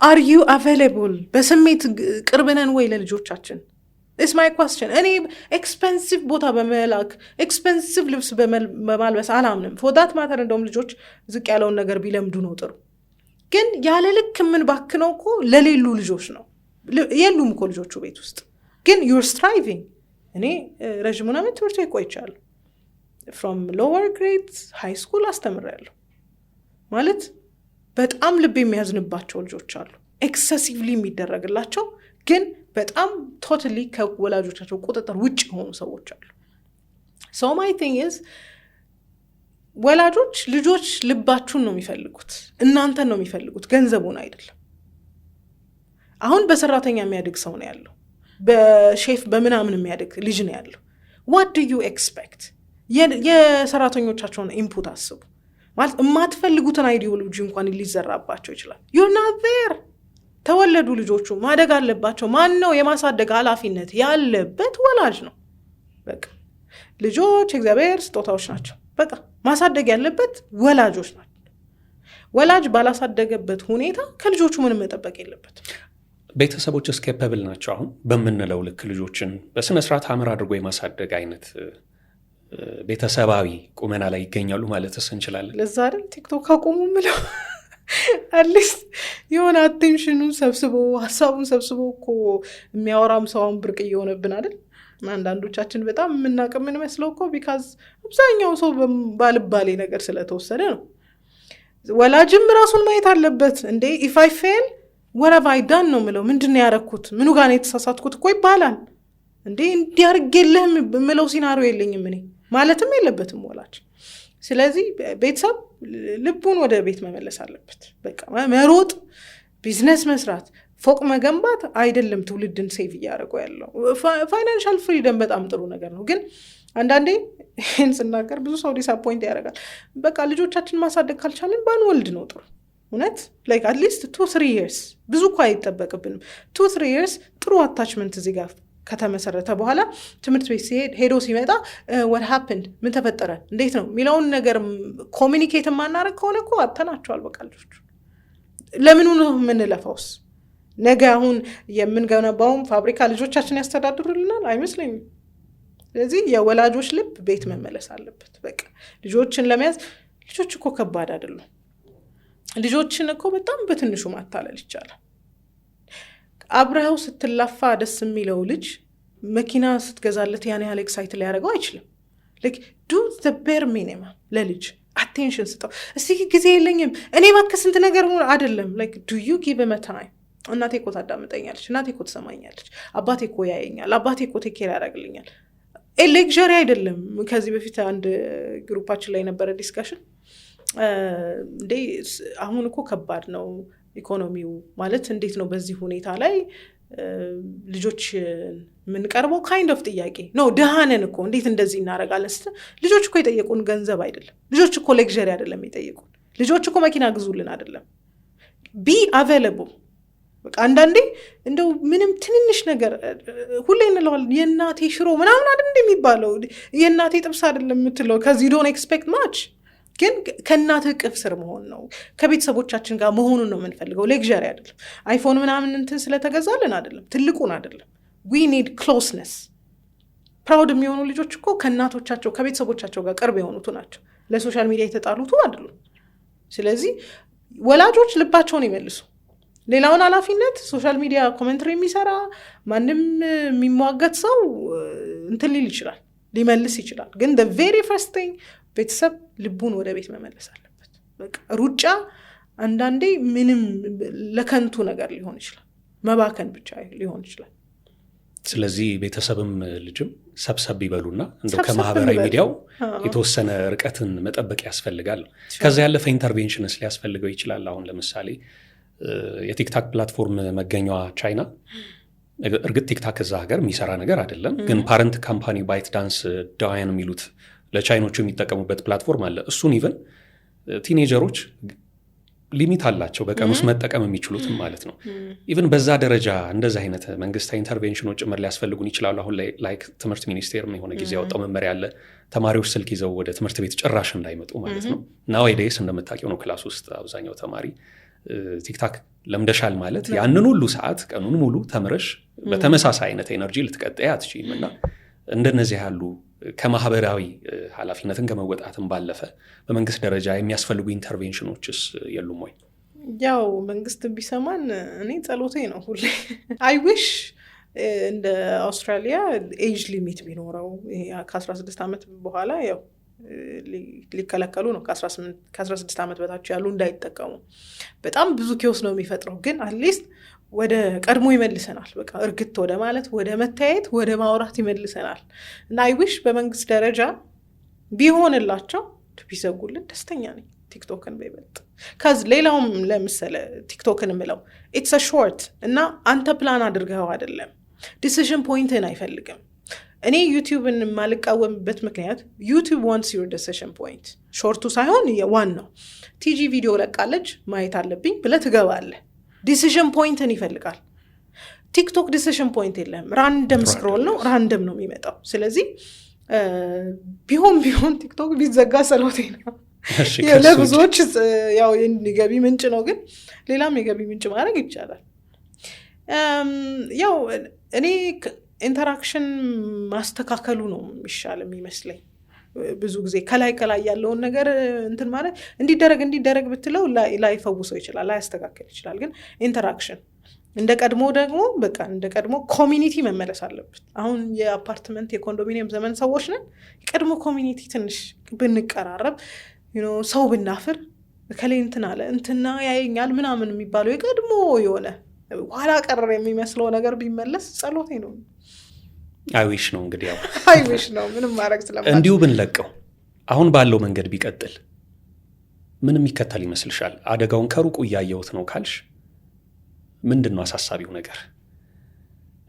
አር ዩ አቬይላብል? በስሜት ቅርብነን ወይ ለልጆቻችን? ኢስ ማይ ኳስችን። እኔ ኤክስፔንሲቭ ቦታ በመላክ ኤክስፔንሲቭ ልብስ በማልበስ አላምንም። ፎዳት ማተር እንደውም ልጆች ዝቅ ያለውን ነገር ቢለምዱ ነው ጥሩ። ግን ያለ ልክ የምንባክነው እኮ ለሌሉ ልጆች ነው። የሉም እኮ ልጆቹ ቤት ውስጥ ግን ዩር ስትራይቪንግ። እኔ ረዥሙን ዓመት ትምህርት ቤት ቆይቻለሁ። ፍሮም ሎወር ግሬድ ሃይ ስኩል አስተምሬያለሁ። ማለት በጣም ልብ የሚያዝንባቸው ልጆች አሉ፣ ኤክሰሲቭሊ የሚደረግላቸው ግን በጣም ቶታሊ ከወላጆቻቸው ቁጥጥር ውጭ የሆኑ ሰዎች አሉ። ሶ ማይ ቲንግ ኢዝ ወላጆች ልጆች ልባችሁን ነው የሚፈልጉት፣ እናንተን ነው የሚፈልጉት፣ ገንዘቡን አይደለም። አሁን በሰራተኛ የሚያድግ ሰው ነው ያለው፣ በሼፍ በምናምን የሚያድግ ልጅ ነው ያለው። what do you expect? የሰራተኞቻቸውን ኢንፑት አስቡ። ማለት የማትፈልጉትን አይዲዮሎጂ እንኳን ሊዘራባቸው ይችላል። you're not there። ተወለዱ ልጆቹ፣ ማደግ አለባቸው። ማን ነው የማሳደግ ኃላፊነት ያለበት? ወላጅ ነው። በቃ ልጆች እግዚአብሔር ስጦታዎች ናቸው። በቃ ማሳደግ ያለበት ወላጆች ናቸው። ወላጅ ባላሳደገበት ሁኔታ ከልጆቹ ምንም መጠበቅ የለበትም። ቤተሰቦች ስኬፐብል ናቸው አሁን በምንለው ልክ ልጆችን በስነ ስርዓት አምር አድርጎ የማሳደግ አይነት ቤተሰባዊ ቁመና ላይ ይገኛሉ ማለትስ እንችላለን? ለዛ አይደል ቲክቶክ አቁሙ ምለው አትሊስት የሆነ አቴንሽኑን ሰብስቦ ሀሳቡን ሰብስቦ እኮ የሚያወራም ሰውን ብርቅ እየሆነብን አይደል? አንዳንዶቻችን በጣም የምናውቅ የምንመስለው እኮ ቢካዝ አብዛኛው ሰው ባልባሌ ነገር ስለተወሰደ ነው። ወላጅም ራሱን ማየት አለበት። እንዴ ኢፍ አይ ፌል what have I done ነው ምለው። ምንድነው ያረኩት? ምኑ ጋር ነው የተሳሳትኩት እኮ ይባላል። እንዴ እንዲያርገለህ ምለው ሲናሪዮ የለኝም እኔ ማለትም የለበትም ወላጅ። ስለዚህ ቤተሰብ ልቡን ወደ ቤት መመለስ አለበት። በቃ መሮጥ፣ ቢዝነስ መስራት፣ ፎቅ መገንባት አይደለም ትውልድን ሴቭ እያደረገው ያለው። ፋይናንሻል ፍሪደም በጣም ጥሩ ነገር ነው። ግን አንዳንዴ ይህን ስናገር ብዙ ሰው ዲስአፖይንት ያደርጋል። በቃ ልጆቻችን ማሳደግ ካልቻለን ባንወልድ ነው ጥሩ። እውነት ላይክ አትሊስት 2-3 years ብዙ እኮ አይጠበቅብንም። 2-3 years ጥሩ አታችመንት እዚህ ጋር ከተመሰረተ በኋላ ትምህርት ቤት ሄዶ ሲመጣ what happened ምን ተፈጠረ እንዴት ነው የሚለውን ነገር ኮሚኒኬት የማናደርግ ከሆነ እኮ አጥተናቸዋል። በቃ ልጆቹ ለምኑ ነው የምንለፋውስ? ነገ አሁን የምንገነባውን ፋብሪካ ልጆቻችን ያስተዳድሩልናል አይመስለኝም። ስለዚህ የወላጆች ልብ ቤት መመለስ አለበት። በቃ ልጆችን ለመያዝ ልጆች እኮ ከባድ አይደሉም። ልጆችን እኮ በጣም በትንሹ ማታለል ይቻላል። አብረኸው ስትላፋ ደስ የሚለው ልጅ መኪና ስትገዛለት ያን ያህል ኤክሳይት ሊያደርገው አይችልም። like do the bare minimum ለልጅ አቴንሽን ስጠው። እስቲ ጊዜ የለኝም እኔ እባክህ ስንት ነገር አይደለም። like do you give him a time? እናቴ እኮ ታዳምጠኛለች፣ እናቴ እኮ ትሰማኛለች፣ አባቴ እኮ ያየኛል፣ አባቴ እኮ ቴክ ኬር ያደርግልኛል። ሌክቸሪ አይደለም። ከዚህ በፊት አንድ ግሩፓችን ላይ ነበረ ዲስከሽን። እንዴ አሁን እኮ ከባድ ነው ኢኮኖሚው፣ ማለት እንዴት ነው በዚህ ሁኔታ ላይ ልጆች የምንቀርበው ካይንድ ኦፍ ጥያቄ ነው። ድሃነን እኮ እንዴት እንደዚህ እናደርጋለን ስትል ልጆች እኮ የጠየቁን ገንዘብ አይደለም። ልጆች እኮ ሌክዠሪ አይደለም የጠየቁን። ልጆች እኮ መኪና ግዙልን አይደለም። ቢ አቬለብል። በቃ አንዳንዴ እንደው ምንም ትንንሽ ነገር ሁሌ እንለዋለን የእናቴ ሽሮ ምናምን አይደል እንደሚባለው የእናቴ ጥብስ አይደለም የምትለው ከዚህ ዶንት ኤክስፔክት ማች። ግን ከእናትህ እቅፍ ስር መሆን ነው፣ ከቤተሰቦቻችን ጋር መሆኑን ነው የምንፈልገው። ሌክዠሪ አይደለም። አይፎን ምናምን እንትን ስለተገዛልን አይደለም፣ ትልቁን አይደለም። ዊ ኒድ ክሎስነስ። ፕራውድ የሚሆኑ ልጆች እኮ ከእናቶቻቸው ከቤተሰቦቻቸው ጋር ቅርብ የሆኑቱ ናቸው፣ ለሶሻል ሚዲያ የተጣሉቱ አይደሉም። ስለዚህ ወላጆች ልባቸውን ይመልሱ። ሌላውን ኃላፊነት ሶሻል ሚዲያ ኮሜንትሪ የሚሰራ ማንም የሚሟገት ሰው እንትን ሊል ይችላል፣ ሊመልስ ይችላል። ግን the very first thing ቤተሰብ ልቡን ወደ ቤት መመለስ አለበት። በቃ ሩጫ አንዳንዴ ምንም ለከንቱ ነገር ሊሆን ይችላል፣ መባከን ብቻ ሊሆን ይችላል። ስለዚህ ቤተሰብም ልጅም ሰብሰብ ይበሉና እንደው ከማህበራዊ ሚዲያው የተወሰነ ርቀትን መጠበቅ ያስፈልጋል። ከዛ ያለፈ ኢንተርቬንሽንስ ሊያስፈልገው ይችላል። አሁን ለምሳሌ የቲክታክ ፕላትፎርም መገኛዋ ቻይና፣ እርግጥ ቲክታክ እዛ ሀገር የሚሰራ ነገር አይደለም፣ ግን ፓረንት ካምፓኒ ባይት ዳንስ ዳዋያን የሚሉት ለቻይኖቹ የሚጠቀሙበት ፕላትፎርም አለ። እሱን ኢቨን ቲኔጀሮች ሊሚት አላቸው በቀን ውስጥ መጠቀም የሚችሉትም ማለት ነው። ኢቨን በዛ ደረጃ እንደዚህ አይነት መንግስታዊ ኢንተርቬንሽኖች ጭምር ሊያስፈልጉን ይችላሉ። አሁን ላይክ ትምህርት ሚኒስቴርም የሆነ ጊዜ ያወጣው መመሪያ አለ፣ ተማሪዎች ስልክ ይዘው ወደ ትምህርት ቤት ጭራሽ እንዳይመጡ ማለት ነው። ናዌዴይስ እንደምታውቂው ነው ክላስ ውስጥ አብዛኛው ተማሪ ቲክታክ ለምደሻል ማለት ያንን ሁሉ ሰዓት ቀኑን ሙሉ ተምረሽ በተመሳሳይ አይነት ኤነርጂ ልትቀጥያ አትችይም። እና እንደነዚህ ያሉ ከማህበራዊ ኃላፊነትን ከመወጣትም ባለፈ በመንግስት ደረጃ የሚያስፈልጉ ኢንተርቬንሽኖችስ የሉም ወይ? ያው መንግስት ቢሰማን እኔ ጸሎቴ ነው ሁሌ። አይ ዊሽ እንደ አውስትራሊያ ኤጅ ሊሚት ቢኖረው ከ16 ዓመት በኋላ ያው ሊከለከሉ ነው። ከ16 ዓመት በታች ያሉ እንዳይጠቀሙ። በጣም ብዙ ኪዮስ ነው የሚፈጥረው፣ ግን አትሊስት ወደ ቀድሞ ይመልሰናል። በቃ እርግጥ ወደ ማለት ወደ መታየት ወደ ማውራት ይመልሰናል። እና አይዊሽ በመንግስት ደረጃ ቢሆንላቸው ቢዘጉልን ደስተኛ ነኝ። ቲክቶክን በይበልጥ ከዚ ሌላውም ለምሳሌ ቲክቶክን ምለው ኢትስ አ ሾርት እና አንተ ፕላን አድርገው አይደለም፣ ዲሲዥን ፖይንትን አይፈልግም። እኔ ዩቲዩብን የማልቃወምበት ምክንያት ዩቲዩብ ዋንትስ ዩር ዲሲዥን ፖይንት፣ ሾርቱ ሳይሆን ዋናው። ቲጂ ቪዲዮ ለቃለች ማየት አለብኝ ብለህ ትገባለህ። ዲሲዥን ፖይንትን ይፈልጋል። ቲክቶክ ዲሲዥን ፖይንት የለም፣ ራንደም ስክሮል ነው፣ ራንደም ነው የሚመጣው። ስለዚህ ቢሆን ቲክቶክ ቢዘጋ ሰሎቴ ነው። ለብዙዎች ያው የገቢ ምንጭ ነው፣ ግን ሌላም የገቢ ምንጭ ማድረግ ይቻላል። ያው እኔ ኢንተራክሽን ማስተካከሉ ነው የሚሻል የሚመስለኝ። ብዙ ጊዜ ከላይ ያለውን ነገር እንትን ማለት እንዲደረግ ብትለው ላይፈውሰው ይችላል፣ ላያስተካከል ይችላል። ግን ኢንተራክሽን እንደ ቀድሞ ደግሞ በቃ እንደ ቀድሞ ኮሚኒቲ መመለስ አለበት። አሁን የአፓርትመንት የኮንዶሚኒየም ዘመን ሰዎች ነን። የቀድሞ ኮሚኒቲ ትንሽ ብንቀራረብ፣ ሰው ብናፍር ከላይ እንትን አለ እንትና ያየኛል ምናምን የሚባለው የቀድሞ የሆነ ኋላ ቀር የሚመስለው ነገር ቢመለስ ጸሎቴ ነው። አይዊሽ ነው እንግዲህ ያው አይዊሽ ነው ምንም ማድረግ ስለማለት እንዲሁ ብንለቀው አሁን ባለው መንገድ ቢቀጥል ምንም ይከተል ይመስልሻል? አደጋውን ከሩቁ እያየሁት ነው ካልሽ ምንድነው አሳሳቢው ነገር?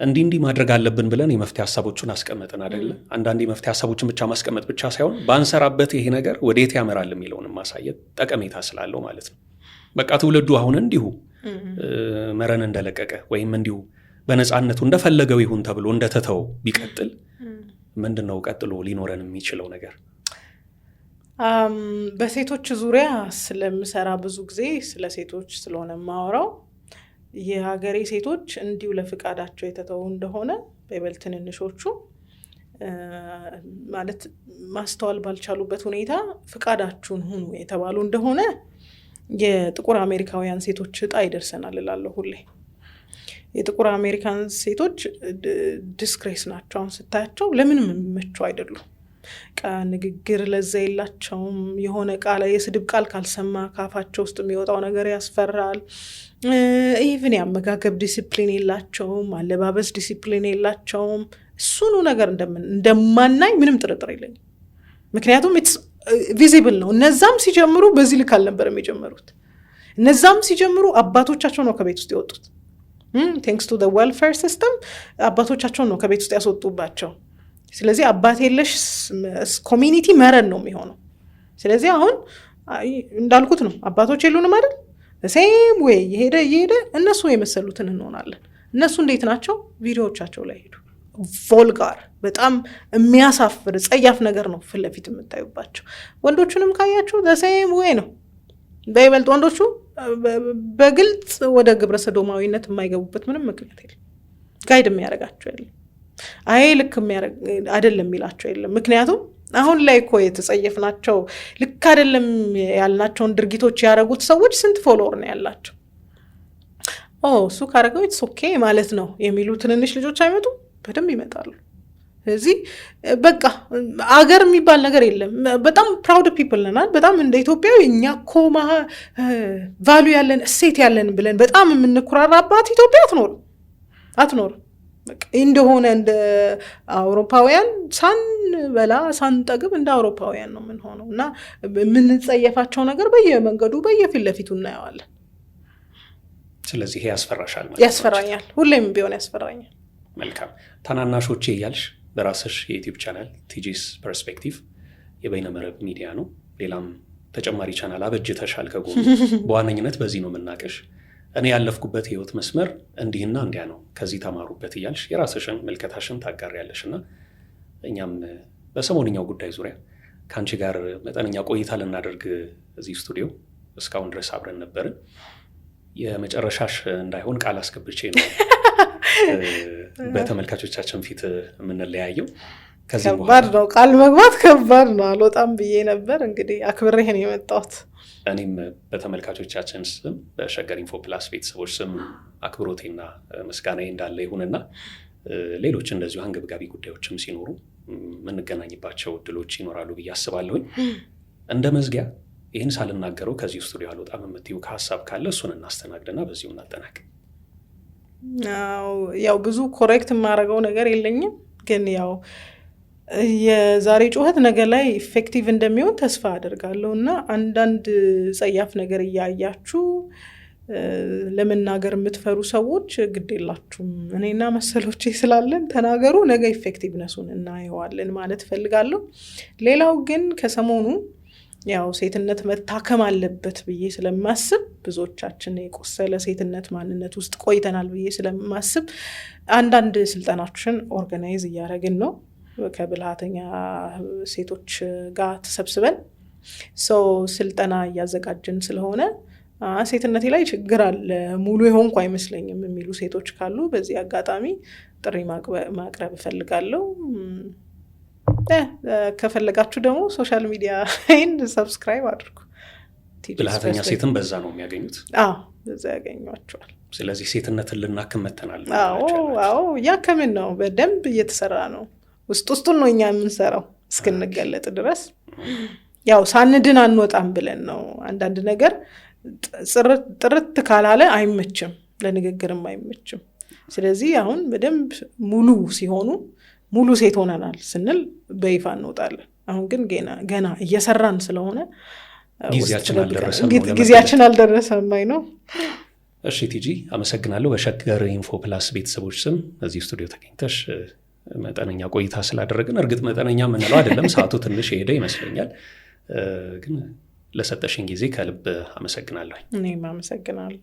እንዲህ ማድረግ አለብን ብለን የመፍትሄ ሐሳቦችን አስቀመጥን አይደለ? አንዳንዴ የመፍትሄ ሐሳቦችን ብቻ ማስቀመጥ ብቻ ሳይሆን ባንሰራበት ይሄ ነገር ወዴት ያመራል የሚለውን ማሳየት ጠቀሜታ ስላለው ማለት ነው። በቃ ትውልዱ አሁን እንዲሁ መረን እንደለቀቀ ወይም እንዲሁ በነፃነቱ እንደፈለገው ይሁን ተብሎ እንደተተው ቢቀጥል ምንድነው ቀጥሎ ሊኖረን የሚችለው ነገር? በሴቶች ዙሪያ ስለምሰራ ብዙ ጊዜ ስለ ሴቶች ስለሆነ ማወራው የሀገሬ ሴቶች እንዲሁ ለፍቃዳቸው የተተው እንደሆነ በይበልጥ ትንንሾቹ ማለት ማስተዋል ባልቻሉበት ሁኔታ ፍቃዳችሁን ሁኑ የተባሉ እንደሆነ የጥቁር አሜሪካውያን ሴቶች እጣ ይደርሰናል እላለሁ ሁሌ። የጥቁር አሜሪካን ሴቶች ዲስክሬስ ናቸው። አሁን ስታያቸው ለምንም የሚመቸው አይደሉም። ንግግር ለዛ የላቸውም። የሆነ ቃል የስድብ ቃል ካልሰማ ካፋቸው ውስጥ የሚወጣው ነገር ያስፈራል። ኢቭን የአመጋገብ ዲሲፕሊን የላቸውም። አለባበስ ዲሲፕሊን የላቸውም። እሱኑ ነገር እንደማናይ ምንም ጥርጥር የለኝም። ምክንያቱም ቪዚብል ነው። እነዛም ሲጀምሩ በዚህ ልክ አልነበረም የጀመሩት። እነዛም ሲጀምሩ አባቶቻቸው ነው ከቤት ውስጥ የወጡት። ቴንክስ ቱ ዌልፌር ሲስተም አባቶቻቸውን ነው ከቤት ውስጥ ያስወጡባቸው። ስለዚህ አባት የለሽ ኮሚኒቲ መረን ነው የሚሆነው። ስለዚህ አሁን እንዳልኩት ነው አባቶች የሉንም አይደል? ሴም ወይ እየሄደ እነሱ የመሰሉትን እንሆናለን። እነሱ እንዴት ናቸው? ቪዲዮዎቻቸው ላይ ሄዱ ቮልጋር በጣም የሚያሳፍር ጸያፍ ነገር ነው ፊት ለፊት የምታዩባቸው። ወንዶቹንም ካያችሁ ሴም ወይ ነው። በይበልጥ ወንዶቹ በግልጽ ወደ ግብረ ሰዶማዊነት የማይገቡበት ምንም ምክንያት የለም። ጋይድ የሚያደርጋቸው የለም። አይ ልክ አይደለም የሚላቸው የለም። ምክንያቱም አሁን ላይ እኮ የተጸየፍናቸው ልክ አይደለም ያልናቸውን ድርጊቶች ያደረጉት ሰዎች ስንት ፎሎወር ነው ያላቸው? እሱ ካደረገው ኢትስ ኦኬ ማለት ነው የሚሉ ትንንሽ ልጆች አይመጡም? በደንብ ይመጣሉ። ስለዚህ በቃ አገር የሚባል ነገር የለም። በጣም ፕራውድ ፒፕል ነናል። በጣም እንደ ኢትዮጵያዊ እኛ እኮ ቫሉ ያለን እሴት ያለን ብለን በጣም የምንኩራራባት ኢትዮጵያ አትኖርም። እንደሆነ እንደ አውሮፓውያን ሳንበላ ሳንጠግብ እንደ አውሮፓውያን ነው የምንሆነው እና የምንጸየፋቸው ነገር በየመንገዱ በየፊት ለፊቱ እናየዋለን። ስለዚህ ይሄ ያስፈራሻል ማለት? ያስፈራኛል፣ ሁሌም ቢሆን ያስፈራኛል። መልካም። ታናናሾቼ እያልሽ በራስሽ የዩቲዩብ ቻናል ቲጂስ ፐርስፔክቲቭ የበይነመረብ ሚዲያ ነው። ሌላም ተጨማሪ ቻናል አበጅተሻል ከጎኑ። በዋነኝነት በዚህ ነው የምናውቅሽ። እኔ ያለፍኩበት ህይወት መስመር እንዲህና እንዲያ ነው፣ ከዚህ ተማሩበት እያልሽ የራስሽን መልከታሽን ታጋሪያለሽ እና እኛም በሰሞንኛው ጉዳይ ዙሪያ ከአንቺ ጋር መጠነኛ ቆይታ ልናደርግ እዚህ ስቱዲዮ እስካሁን ድረስ አብረን ነበርን። የመጨረሻሽ እንዳይሆን ቃል አስገብቼ ነው በተመልካቾቻችን ፊት የምንለያየው። ከባድ ነው፣ ቃል መግባት ከባድ ነው። አልወጣም ብዬ ነበር፣ እንግዲህ አክብሬህ ነው የመጣሁት። እኔም በተመልካቾቻችን ስም በሸገር ኢንፎ ፕላስ ቤተሰቦች ስም አክብሮቴና ምስጋናዬ እንዳለ ይሁንና ሌሎች እንደዚሁ አንገብጋቢ ጉዳዮችም ሲኖሩ የምንገናኝባቸው እድሎች ይኖራሉ ብዬ አስባለሁኝ። እንደ መዝጊያ ይህን ሳልናገረው ከዚህ ስቱዲዮ አልወጣም የምትይው ከሀሳብ ካለ እሱን እናስተናግድና በዚሁ እናጠናቅ። ያው ብዙ ኮሬክት የማደርገው ነገር የለኝም፣ ግን ያው የዛሬ ጩኸት ነገ ላይ ኢፌክቲቭ እንደሚሆን ተስፋ አደርጋለሁ እና አንዳንድ ጸያፍ ነገር እያያችሁ ለመናገር የምትፈሩ ሰዎች ግድ የላችሁም፣ እኔና መሰሎቼ ስላለን ተናገሩ፣ ነገ ኢፌክቲቭነሱን እናየዋለን ማለት እፈልጋለሁ። ሌላው ግን ከሰሞኑ ያው ሴትነት መታከም አለበት ብዬ ስለማስብ ብዙዎቻችን የቆሰለ ሴትነት ማንነት ውስጥ ቆይተናል ብዬ ስለማስብ አንዳንድ ስልጠናዎችን ኦርጋናይዝ እያደረግን ነው ከብልሃተኛ ሴቶች ጋር ተሰብስበን ስልጠና እያዘጋጅን ስለሆነ ሴትነቴ ላይ ችግር አለ ሙሉ የሆንኩ አይመስለኝም የሚሉ ሴቶች ካሉ በዚህ አጋጣሚ ጥሪ ማቅረብ እፈልጋለሁ። ከፈለጋችሁ ደግሞ ሶሻል ሚዲያ ኤንድ ሰብስክራይብ አድርጉ። ብልሃተኛ ሴትን በዛ ነው የሚያገኙት? በዛ ያገኟቸዋል። ስለዚህ ሴትነትን ልናክም መተናል። እያከምን ነው፣ በደንብ እየተሰራ ነው። ውስጡን ነው እኛ የምንሰራው እስክንገለጥ ድረስ። ያው ሳንድን አንወጣም ብለን ነው። አንዳንድ ነገር ጥርት ካላለ አይመችም፣ ለንግግርም አይመችም። ስለዚህ አሁን በደንብ ሙሉ ሲሆኑ ሙሉ ሴት ሆነናል ስንል በይፋ እንወጣለን። አሁን ግን ገና እየሰራን ስለሆነ ጊዜያችን አልደረሰም ነው። እሺ ቲጂ አመሰግናለሁ። በሸገር ኢንፎ ፕላስ ቤተሰቦች ስም እዚህ ስቱዲዮ ተገኝተሽ መጠነኛ ቆይታ ስላደረግን፣ እርግጥ መጠነኛ የምንለው አይደለም፣ ሰዓቱ ትንሽ የሄደ ይመስለኛል፣ ግን ለሰጠሽኝ ጊዜ ከልብ አመሰግናለሁ። እኔም አመሰግናለሁ።